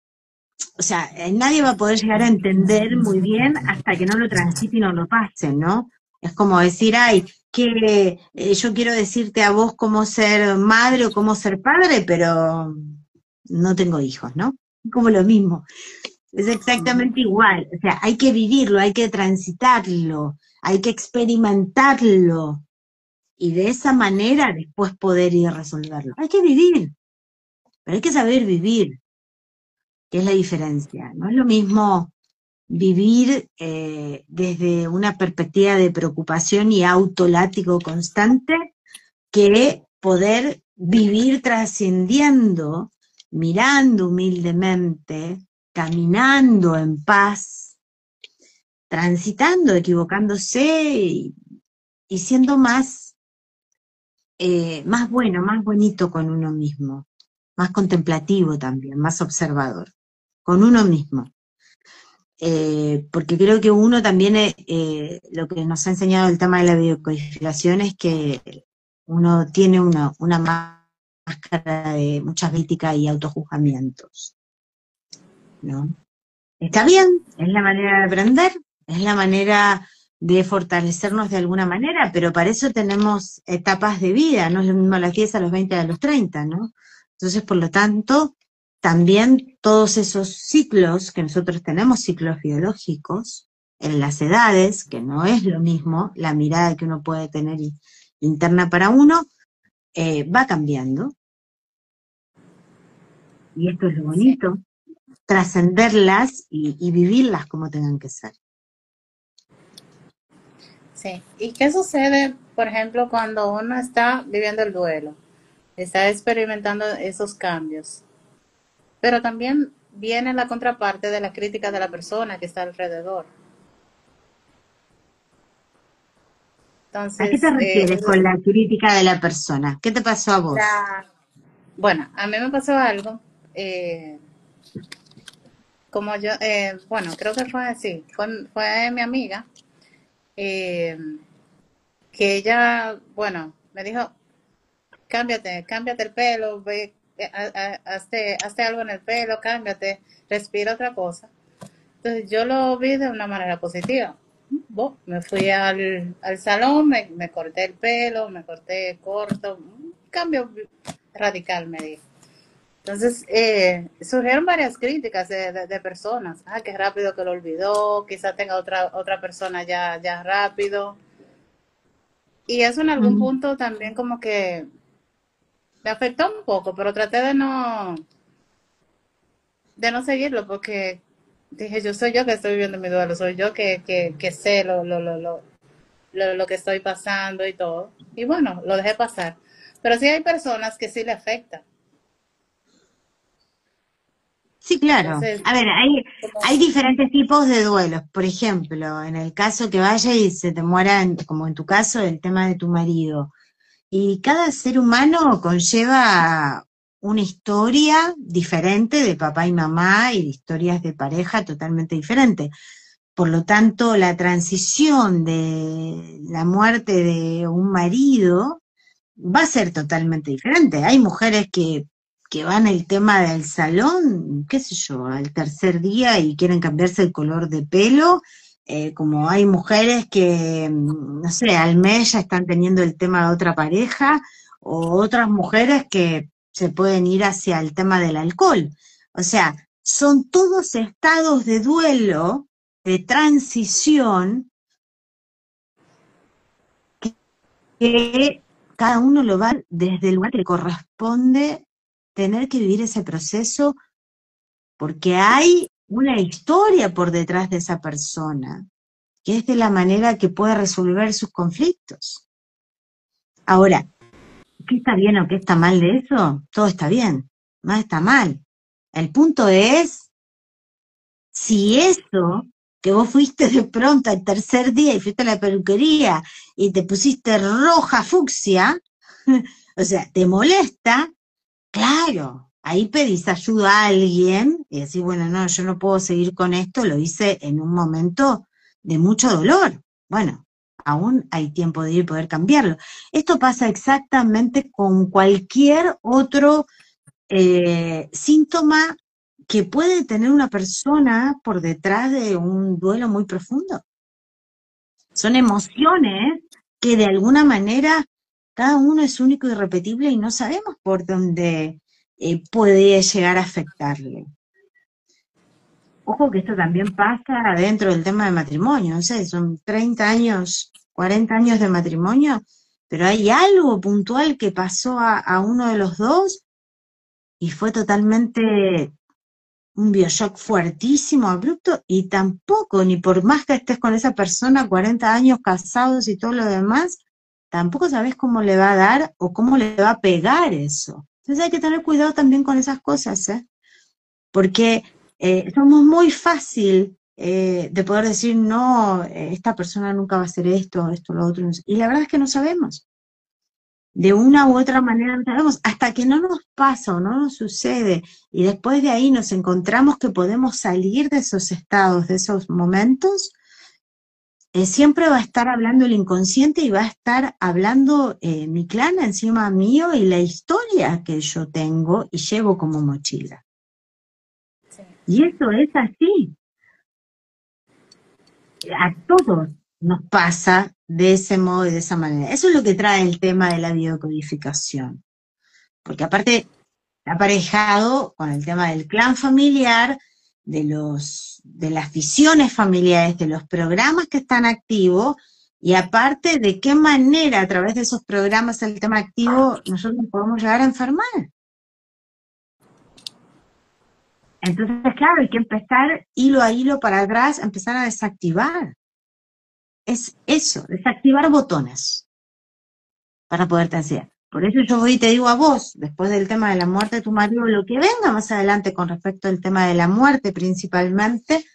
o sea, nadie va a poder llegar a entender muy bien hasta que no lo transite y no lo pase, ¿no? Es como decir, ay, que yo quiero decirte a vos cómo ser madre o cómo ser padre, pero no tengo hijos, ¿no? Como lo mismo. Es exactamente igual. O sea, hay que vivirlo, hay que transitarlo, hay que experimentarlo y de esa manera después poder ir a resolverlo. Hay que vivir, pero hay que saber vivir, que es la diferencia. No es lo mismo vivir desde una perspectiva de preocupación y autolátigo constante que poder vivir trascendiendo, mirando humildemente, caminando en paz, transitando, equivocándose y siendo más bueno, más bonito con uno mismo, más contemplativo también, más observador, con uno mismo. Porque creo que uno también, lo que nos ha enseñado el tema de la biocodificación es que uno tiene una máscara de mucha crítica y autojuzgamientos, ¿no? Está bien, es la manera de aprender, es la manera de fortalecernos de alguna manera, pero para eso tenemos etapas de vida, no es lo mismo a los 10, a los 20, a los 30, ¿no? Entonces, por lo tanto, también todos esos ciclos que nosotros tenemos, ciclos biológicos, en las edades, que no es lo mismo, la mirada que uno puede tener interna para uno, va cambiando, y esto es lo Sí, bonito, trascenderlas y vivirlas como tengan que ser. sí. ¿Y qué sucede, por ejemplo, cuando uno está viviendo el duelo? Está experimentando esos cambios. Pero también viene la contraparte de la crítica de la persona que está alrededor. ¿A qué te Entonces, refieres con la crítica de la persona? ¿Qué te pasó a vos? la, bueno, a mí me pasó algo, eh, como yo, bueno, creo que fue así, fue mi amiga, eh, que ella, bueno, me dijo, cámbiate el pelo, ve, hazte algo en el pelo, cámbiate, respira otra cosa. Entonces yo lo vi de una manera positiva. Me fui al salón, me corté el pelo, me corté corto, un cambio radical me di. Entonces surgieron varias críticas de personas. Ah, qué rápido que lo olvidó, quizá tenga otra persona ya rápido. Y eso en algún Mm. punto también como que me afectó un poco, pero traté de no seguirlo porque dije, yo soy yo que estoy viviendo mi duelo, soy yo que sé lo que estoy pasando y todo. Y bueno, lo dejé pasar. Pero sí hay personas que sí le afecta. Sí, claro. Entonces, A ver, hay diferentes tipos de duelos. Por ejemplo, en el caso que vaya y se te muera, como en tu caso, el tema de tu marido. Y cada ser humano conlleva una historia diferente de papá y mamá y de historias de pareja totalmente diferentes. Por lo tanto, la transición de la muerte de un marido va a ser totalmente diferente. Hay mujeres que van el tema del salón, qué sé yo, al tercer día y quieren cambiarse el color de pelo, como hay mujeres que, no sé, al mes ya están teniendo el tema de otra pareja, o otras mujeres que se pueden ir hacia el tema del alcohol. O sea, son todos estados de duelo, de transición, que cada uno lo va desde el lugar que le corresponde tener que vivir ese proceso, porque hay una historia por detrás de esa persona, que es de la manera que puede resolver sus conflictos. Ahora, ¿qué está bien o qué está mal de eso? Todo está bien, nada está mal. El punto es si eso que vos fuiste de pronto al tercer día y fuiste a la peluquería y te pusiste roja fucsia, o sea, te molesta, claro, ahí pedís ayuda a alguien y decís, bueno, no, yo no puedo seguir con esto, lo hice en un momento de mucho dolor. Bueno, aún hay tiempo de ir y poder cambiarlo. Esto pasa exactamente con cualquier otro síntoma que puede tener una persona por detrás de un duelo muy profundo. Son emociones que de alguna manera cada uno es único y irrepetible y no sabemos por dónde puede llegar a afectarle. Ojo que esto también pasa dentro del tema de matrimonio, no sé, son 30 años, 40 años de matrimonio, pero hay algo puntual que pasó a uno de los dos y fue totalmente un BioShock fuertísimo, abrupto, y tampoco, ni por más que estés con esa persona 40 años casados y todo lo demás, tampoco sabes cómo le va a dar o cómo le va a pegar eso. Entonces hay que tener cuidado también con esas cosas, ¿eh? Porque somos muy fácil de poder decir, no, esta persona nunca va a hacer esto, esto, lo otro, y la verdad es que no sabemos. De una u otra manera no sabemos, hasta que no nos pasa o no nos sucede, y después de ahí nos encontramos que podemos salir de esos estados, de esos momentos, siempre va a estar hablando el inconsciente y va a estar hablando mi clan encima mío y la historia que yo tengo y llevo como mochila. Sí. Y eso es así. A todos nos pasa de ese modo y de esa manera. Eso es lo que trae el tema de la biodecodificación. Porque aparte está aparejado con el tema del clan familiar, de las visiones familiares, de los programas que están activos, y aparte de qué manera a través de esos programas el tema activo nosotros podemos llegar a enfermar. Entonces, claro, hay que empezar hilo a hilo para atrás, empezar a desactivar. Es eso, desactivar botones para poderte enseñar. Por eso yo voy y te digo a vos, después del tema de la muerte de tu marido, lo que venga más adelante con respecto al tema de la muerte principalmente,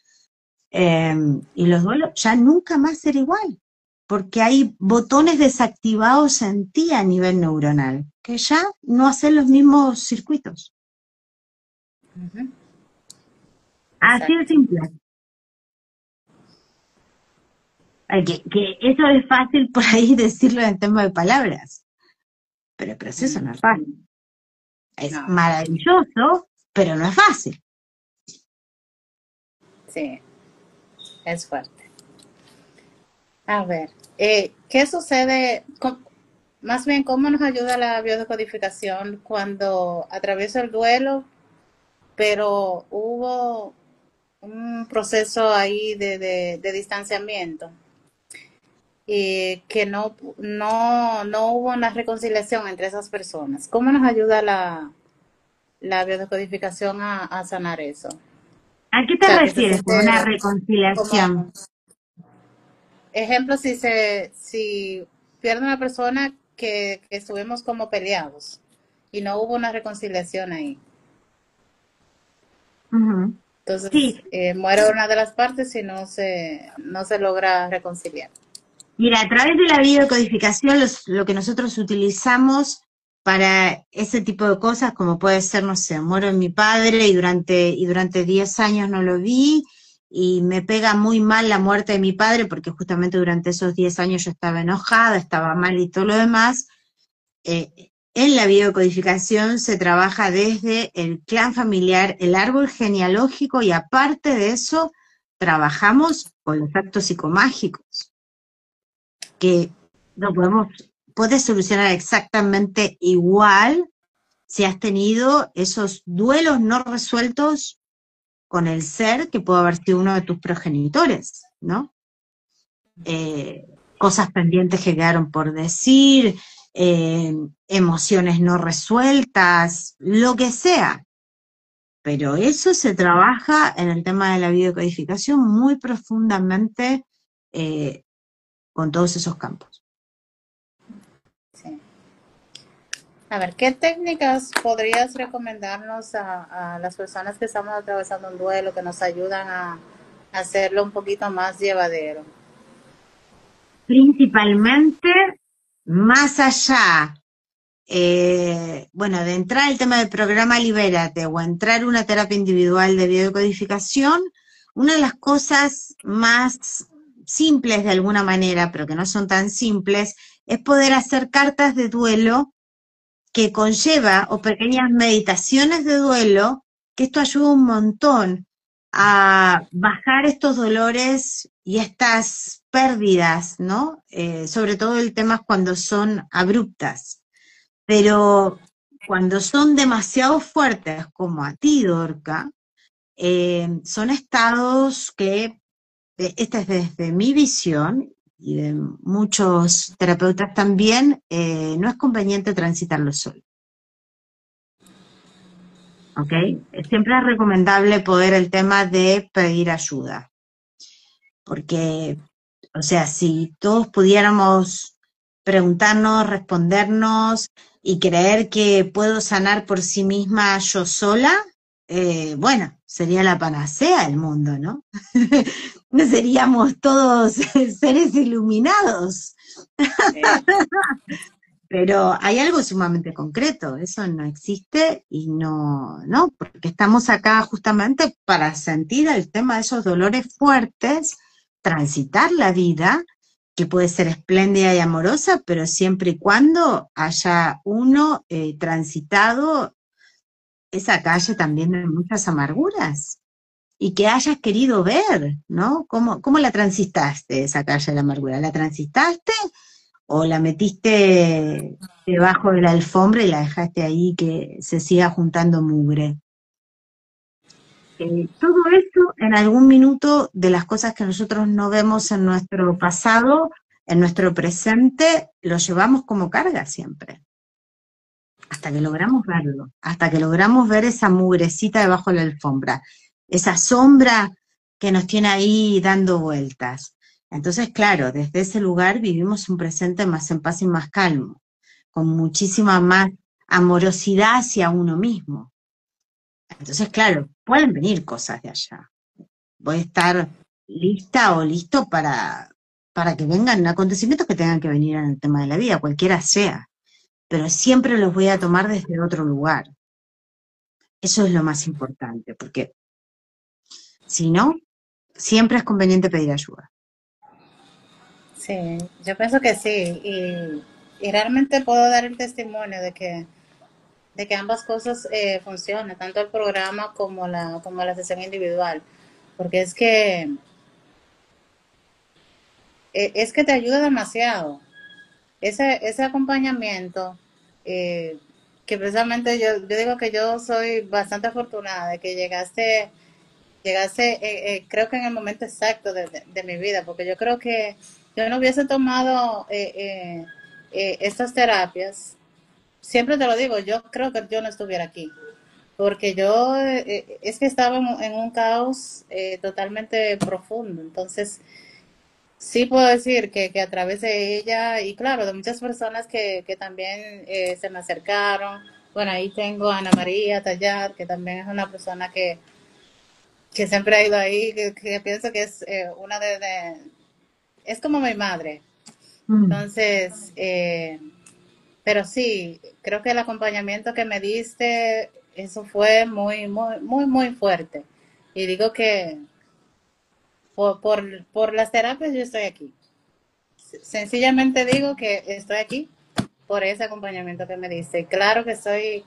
y los duelos, ya nunca más será igual, porque hay botones desactivados en ti a nivel neuronal, que ya no hacen los mismos circuitos. Ujú. Así de Exacto. simple. Que eso es fácil por ahí decirlo en tema de palabras, pero el proceso no es fácil. Es No, maravilloso, pero no es fácil. sí, es fuerte. A ver, ¿qué sucede? Más bien, ¿cómo nos ayuda la biodecodificación cuando atravieso el duelo, pero hubo un proceso ahí de distanciamiento y que no hubo una reconciliación entre esas personas? ¿Cómo nos ayuda la biodecodificación a sanar eso? O ¿A qué te sea, que se refieres con una siente reconciliación? como, ejemplo, si pierde una persona que estuvimos como peleados y no hubo una reconciliación ahí. Ujú. Entonces, Sí, muere una de las partes y no se logra reconciliar. mira, a través de la biodecodificación, lo que nosotros utilizamos para ese tipo de cosas, como puede ser, no sé, muero en mi padre y durante 10 años no lo vi, y me pega muy mal la muerte de mi padre, porque justamente durante esos 10 años yo estaba enojada, estaba mal y todo lo demás. En la biodecodificación se trabaja desde el clan familiar, el árbol genealógico, y aparte de eso, trabajamos con los actos psicomágicos, que no puedes solucionar exactamente igual si has tenido esos duelos no resueltos con el ser que puede haber sido uno de tus progenitores, ¿no? Cosas pendientes que quedaron por decir, emociones no resueltas, lo que sea. Pero eso se trabaja en el tema de la biodecodificación muy profundamente, con todos esos campos. Sí. A ver, ¿qué técnicas podrías recomendarnos a las personas que estamos atravesando un duelo que nos ayudan a hacerlo un poquito más llevadero? Principalmente, más allá, bueno, de entrar el tema del programa Libérate o entrar una terapia individual de biodecodificación, una de las cosas más simples de alguna manera, pero que no son tan simples, es poder hacer cartas de duelo que conlleva, o pequeñas meditaciones de duelo que esto ayuda un montón a bajar estos dolores y estas pérdidas, ¿no? Sobre todo el tema es cuando son abruptas, pero cuando son demasiado fuertes, como a ti, Dorca, son estados que, esta es desde mi visión y de muchos terapeutas también, no es conveniente transitarlo solo, ¿ok? Siempre es recomendable poder el tema de pedir ayuda, porque, o sea, si todos pudiéramos preguntarnos, respondernos y creer que puedo sanar por sí misma yo sola, bueno, sería la panacea del mundo, ¿no? No seríamos todos seres iluminados. Sí, Pero hay algo sumamente concreto, eso no existe y no, porque estamos acá justamente para sentir el tema de esos dolores fuertes, transitar la vida, que puede ser espléndida y amorosa, pero siempre y cuando haya uno transitado esa calle también de muchas amarguras y que hayas querido ver, ¿no? ¿Cómo la transitaste esa calle de la amargura? ¿La transitaste o la metiste debajo de la alfombra y la dejaste ahí que se siga juntando mugre? Todo eso en algún minuto de las cosas que nosotros no vemos en nuestro pasado, en nuestro presente, lo llevamos como carga siempre, hasta que logramos verlo, hasta que logramos ver esa mugrecita debajo de la alfombra, esa sombra que nos tiene ahí dando vueltas. Entonces, claro, desde ese lugar vivimos un presente más en paz y más calmo, con muchísima más amorosidad hacia uno mismo. Entonces, claro, pueden venir cosas de allá. Voy a estar lista o listo para que vengan acontecimientos que tengan que venir en el tema de la vida, cualquiera sea, pero siempre los voy a tomar desde otro lugar. Eso es lo más importante, porque si no, siempre es conveniente pedir ayuda. sí, yo pienso que sí. Y realmente puedo dar el testimonio de que ambas cosas funcionan, tanto el programa como la sesión individual. Porque es que te ayuda demasiado. Ese acompañamiento, eh, que precisamente yo digo que yo soy bastante afortunada de que llegaste creo que en el momento exacto de mi vida, porque yo creo que yo no hubiese tomado estas terapias, siempre te lo digo, yo creo que yo no estuviera aquí, porque yo es que estaba en un caos totalmente profundo, entonces sí puedo decir que a través de ella, y claro, de muchas personas que también se me acercaron, bueno, ahí tengo a Ana María Tallar, que también es una persona que siempre ha ido ahí, que pienso que es una es como mi madre. Mm. Entonces, pero sí, creo que el acompañamiento que me diste, eso fue muy fuerte. Y digo que por las terapias yo estoy aquí. Sencillamente digo que estoy aquí por ese acompañamiento que me diste. Claro que estoy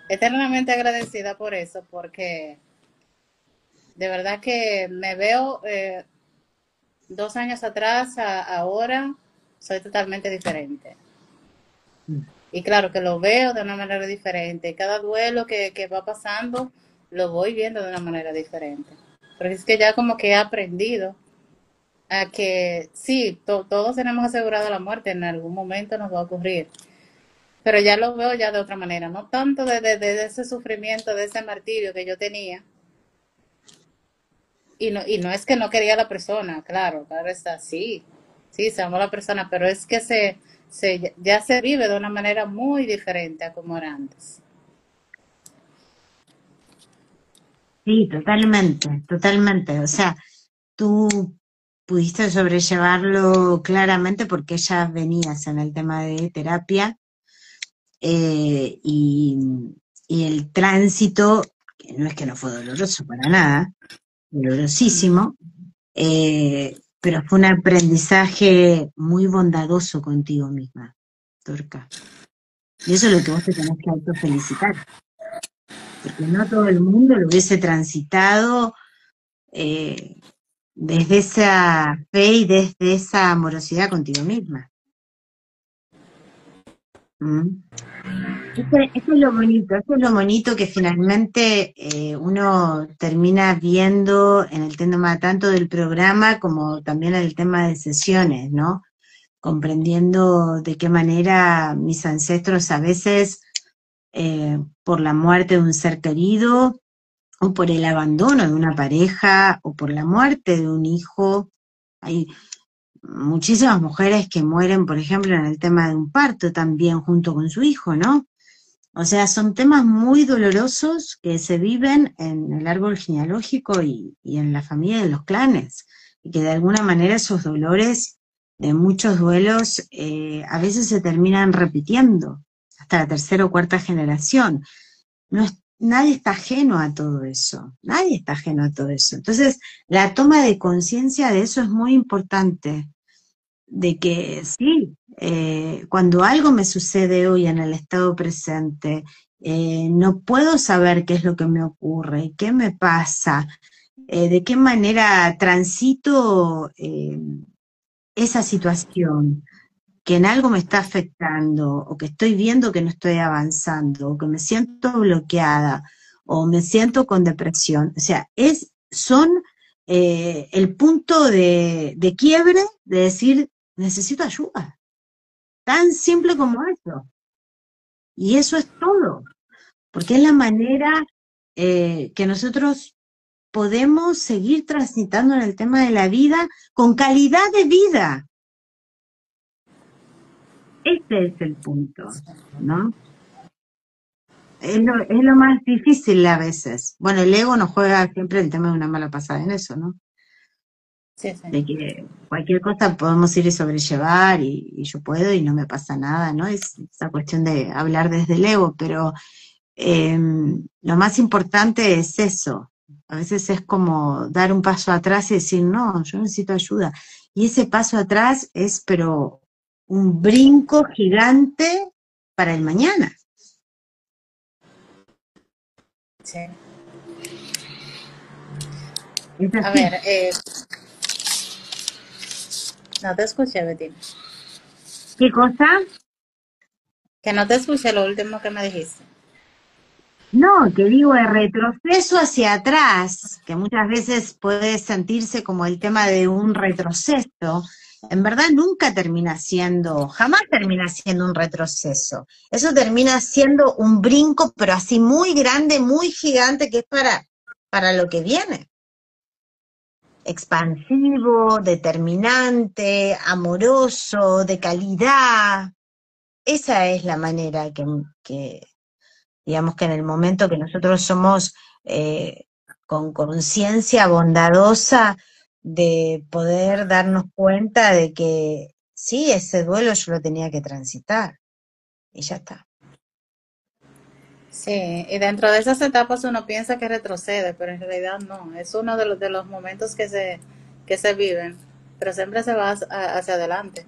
eternamente agradecida por eso, porque de verdad que me veo 2 años atrás ahora, soy totalmente diferente. Mm. Y claro que lo veo de una manera diferente. Cada duelo que va pasando, lo voy viendo de una manera diferente. Porque es que ya como que he aprendido a que sí, todos tenemos asegurado la muerte, en algún momento nos va a ocurrir, pero ya lo veo ya de otra manera, no tanto de ese sufrimiento, de ese martirio que yo tenía, y no es que no quería a la persona, claro está, sí, sí, se amó a la persona, pero es que ya se vive de una manera muy diferente a como era antes. Sí, totalmente, totalmente. O sea, tú pudiste sobrellevarlo claramente porque ya venías en el tema de terapia, eh, y, y el tránsito, que no es que no fue doloroso para nada, dolorosísimo, pero fue un aprendizaje muy bondadoso contigo misma, Turca. Y eso es lo que vos te tenés que autofelicitar. porque no todo el mundo lo hubiese transitado eh, desde esa fe y desde esa amorosidad contigo misma. ¿Mm? Eso es lo bonito que finalmente uno termina viendo en el tema tanto del programa como también en el tema de sesiones, ¿no? Comprendiendo de qué manera mis ancestros a veces, por la muerte de un ser querido, o por el abandono de una pareja, o por la muerte de un hijo, hay muchísimas mujeres que mueren, por ejemplo, en el tema de un parto también junto con su hijo, ¿no? O sea, son temas muy dolorosos que se viven en el árbol genealógico y en la familia de los clanes, y que de alguna manera esos dolores de muchos duelos a veces se terminan repitiendo hasta la tercera o cuarta generación. Nadie está ajeno a todo eso, nadie está ajeno a todo eso. Entonces, la toma de conciencia de eso es muy importante, de que sí, cuando algo me sucede hoy en el estado presente, no puedo saber qué es lo que me ocurre, qué me pasa, de qué manera transito esa situación, que en algo me está afectando, o que estoy viendo que no estoy avanzando, o que me siento bloqueada, o me siento con depresión. O sea, son el punto de quiebre de decir, necesito ayuda. Tan simple como eso. Y eso es todo, porque es la manera que nosotros podemos seguir transitando en el tema de la vida con calidad de vida. Este es el punto, ¿no? Es lo más difícil a veces. Bueno, el ego nos juega siempre el tema de una mala pasada en eso, ¿no? Sí, sí. De que cualquier cosa podemos ir y sobrellevar y yo puedo y no me pasa nada, ¿no? Es esa cuestión de hablar desde el ego, pero lo más importante es eso. A veces es como dar un paso atrás y decir, no, yo necesito ayuda. Y ese paso atrás es, pero un brinco gigante para el mañana. Sí. Es A así. ver, no te escuché, Betty. ¿Qué cosa? Que no te escuché lo último que me dijiste. No, que digo, el retroceso hacia atrás, que muchas veces puede sentirse como el tema de un retroceso, en verdad nunca termina siendo, jamás termina siendo un retroceso. Eso termina siendo un brinco, pero así muy grande, muy gigante, que es para lo que viene. Expansivo, determinante, amoroso, de calidad. Esa es la manera que digamos que en el momento que nosotros somos eh, con conciencia bondadosa de poder darnos cuenta de que sí, ese duelo yo lo tenía que transitar y ya está. Sí, y dentro de esas etapas uno piensa que retrocede, pero en realidad no. Es uno de los momentos que se viven, pero siempre se va hacia adelante.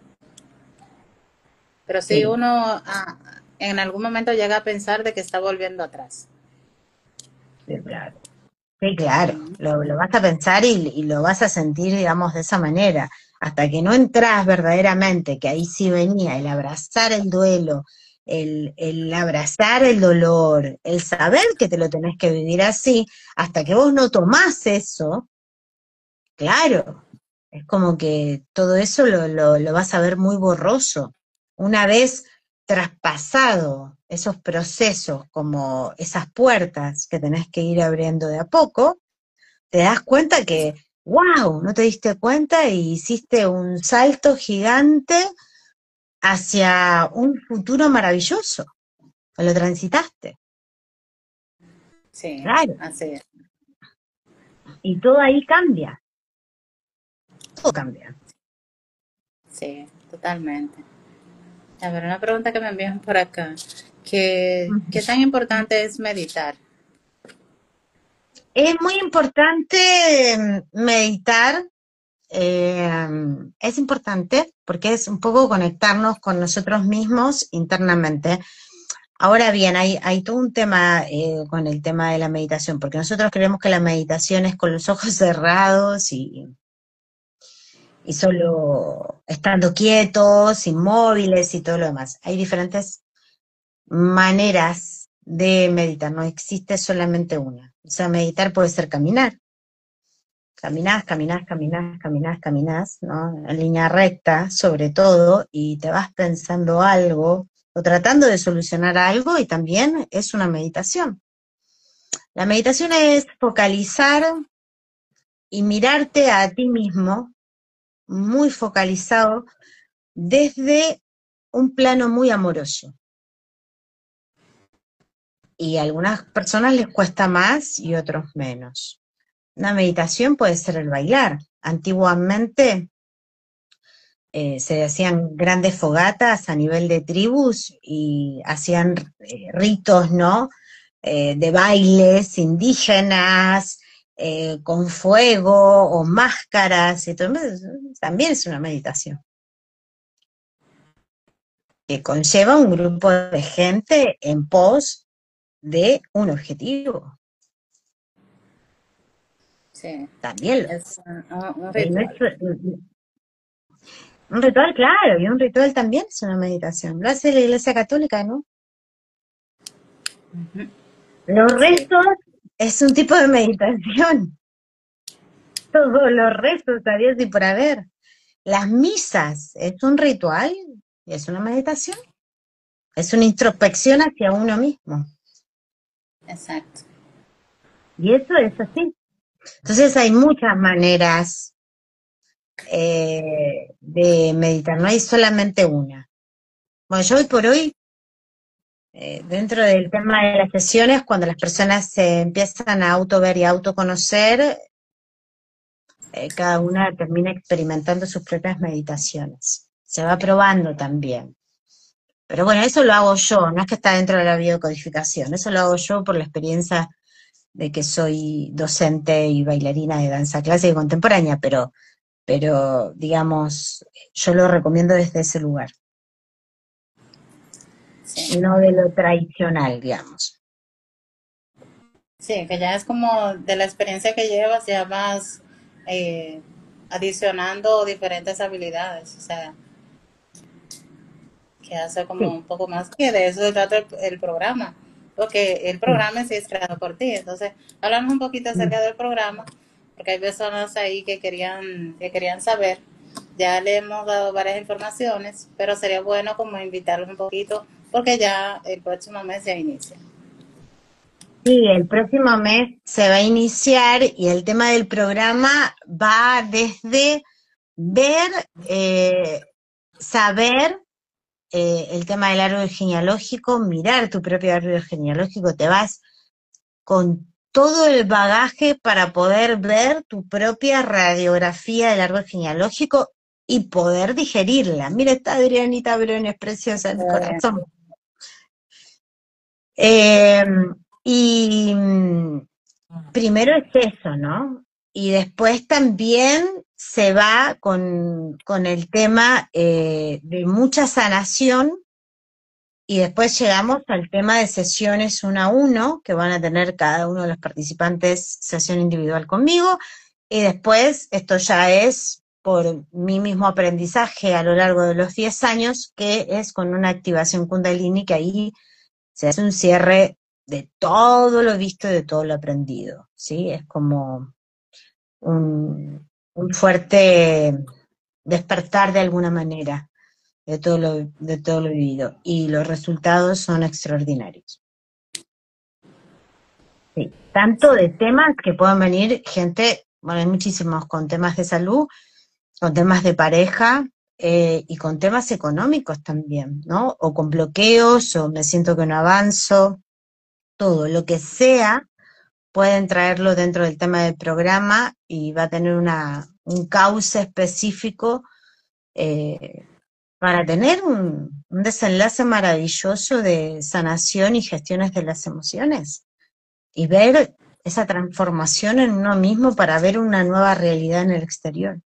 Pero sí Sí, uno en algún momento llega a pensar de que está volviendo atrás. sí, claro. Sí, claro, Ujú. lo vas a pensar y lo vas a sentir, digamos, de esa manera. Hasta que no entras verdaderamente, que ahí sí venía el abrazar el duelo, el abrazar el dolor, el saber que te lo tenés que vivir así, hasta que vos no tomás eso, claro, es como que todo eso lo vas a ver muy borroso. Una vez traspasado esos procesos, como esas puertas que tenés que ir abriendo de a poco, te das cuenta que, wow, no te diste cuenta y hiciste un salto gigante hacia un futuro maravilloso, lo transitaste, Sí, claro, así es. y todo ahí cambia, todo cambia. Sí, totalmente. A ver, una pregunta que me envían por acá. ¿Qué tan importante es meditar? Es muy importante meditar, es importante porque es un poco conectarnos con nosotros mismos internamente. Ahora bien, hay todo un tema con el tema de la meditación, porque nosotros creemos que la meditación es con los ojos cerrados y solo estando quietos, inmóviles y todo lo demás. Hay diferentes maneras de meditar, no existe solamente una. O sea, meditar puede ser caminar. Caminás, caminás, caminás, caminás, caminás, ¿no? En línea recta, sobre todo, y te vas pensando algo o tratando de solucionar algo y también es una meditación. La meditación es focalizar y mirarte a ti mismo muy focalizado desde un plano muy amoroso. Y a algunas personas les cuesta más y otros menos. Una meditación puede ser el bailar. Antiguamente se hacían grandes fogatas a nivel de tribus y hacían ritos, ¿no? De bailes indígenas, con fuego o máscaras y todo. También es una meditación que conlleva un grupo de gente en pos de un objetivo. Sí, También lo es un es. ritual. Un ritual, claro, y un ritual también es una meditación. Lo hace la Iglesia Católica, ¿no? Ujú. Los Sí, rezos es un tipo de meditación. Todos los rezos, a Dios y por haber. Las misas es un ritual y es una meditación. Es una introspección hacia uno mismo. exacto. Y eso es así. Entonces hay muchas maneras de meditar, no hay solamente una. Bueno, yo hoy por hoy, dentro del tema de las sesiones, cuando las personas se empiezan a autover y a autoconocer, cada una termina experimentando sus propias meditaciones. Se va probando también. Pero bueno, eso lo hago yo, no es que está dentro de la biodecodificación, eso lo hago yo por la experiencia de que soy docente y bailarina de danza clásica y contemporánea, pero digamos, yo lo recomiendo desde ese lugar, Sí, no de lo tradicional, digamos. sí, que ya es como de la experiencia que llevas, ya vas eh, adicionando diferentes habilidades, o sea, que hace como Sí, un poco más que de eso se trata el programa, porque el sí. programa en sí es creado por ti. Entonces, hablamos un poquito acerca del programa, porque hay personas ahí que querían saber. Ya le hemos dado varias informaciones, pero sería bueno como invitarlos un poquito, porque ya el próximo mes ya inicia. Sí, el próximo mes se va a iniciar y el tema del programa va desde ver, saber el tema del árbol genealógico, mirar tu propio árbol genealógico, te vas con todo el bagaje para poder ver tu propia radiografía del árbol genealógico y poder digerirla. Mira, está Adrianita Briones, preciosa en mi corazón. Eh, y primero es eso, ¿no? Y después también se va con el tema de mucha sanación. Y después llegamos al tema de sesiones 1 a 1, que van a tener cada uno de los participantes sesión individual conmigo. Y después, esto ya es por mi mismo aprendizaje a lo largo de los 10 años, que es con una activación Kundalini, que ahí se hace un cierre de todo lo visto y de todo lo aprendido, ¿sí? Es como un fuerte despertar de alguna manera de todo lo vivido. Y los resultados son extraordinarios. Sí. Tanto de temas que pueden venir gente, bueno, hay muchísimos con temas de salud, con temas de pareja y con temas económicos también, ¿no? O con bloqueos, o me siento que no avanzo, todo, lo que sea, pueden traerlo dentro del tema del programa y va a tener un cauce específico eh, para tener un desenlace maravilloso de sanación y gestiones de las emociones y ver esa transformación en uno mismo para ver una nueva realidad en el exterior.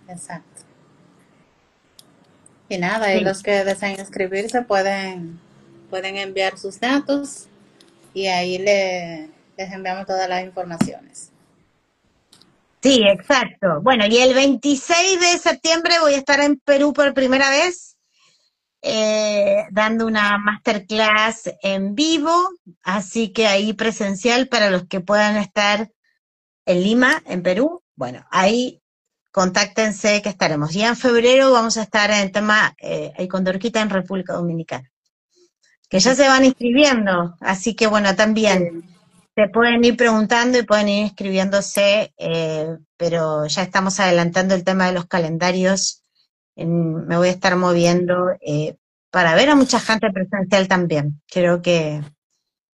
Exacto. Y nada, y Sí, los que deseen inscribirse pueden enviar sus datos y ahí les enviamos todas las informaciones. sí, exacto. Bueno, y el 26 de septiembre voy a estar en Perú por primera vez, dando una masterclass en vivo, así que ahí presencial para los que puedan estar en Lima, en Perú. Bueno, ahí contáctense que estaremos. Ya en febrero vamos a estar en el tema el Condorquita en República Dominicana, que ya se van inscribiendo, así que bueno, también Sí, se pueden ir preguntando y pueden ir inscribiéndose, pero ya estamos adelantando el tema de los calendarios. Me voy a estar moviendo para ver a mucha gente presencial también. Creo que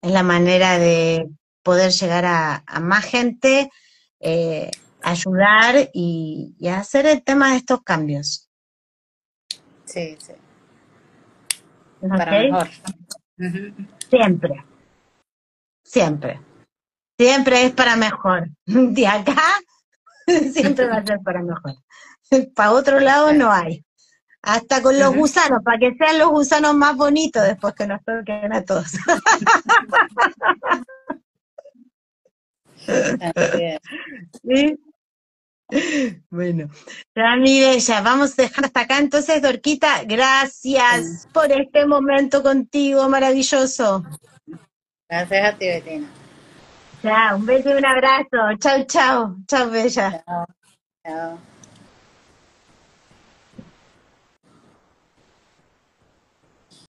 es la manera de poder llegar a más gente, ayudar y hacer el tema de estos cambios. sí, sí, ¿Ok? para mejor. Ujú. Siempre, siempre. Siempre es para mejor. De acá siempre va a ser para mejor. Para otro lado no hay. Hasta con los Ujú. gusanos, para que sean los gusanos más bonitos después que nos toquen a todos. Así es. ¿Sí? Bueno, ya mi bella, vamos a dejar hasta acá entonces, Dorquita. Gracias por este momento contigo maravilloso. Gracias a ti, Betina. Ya, un beso y un abrazo. Chau, chau. Chau, bella. Chao, chao.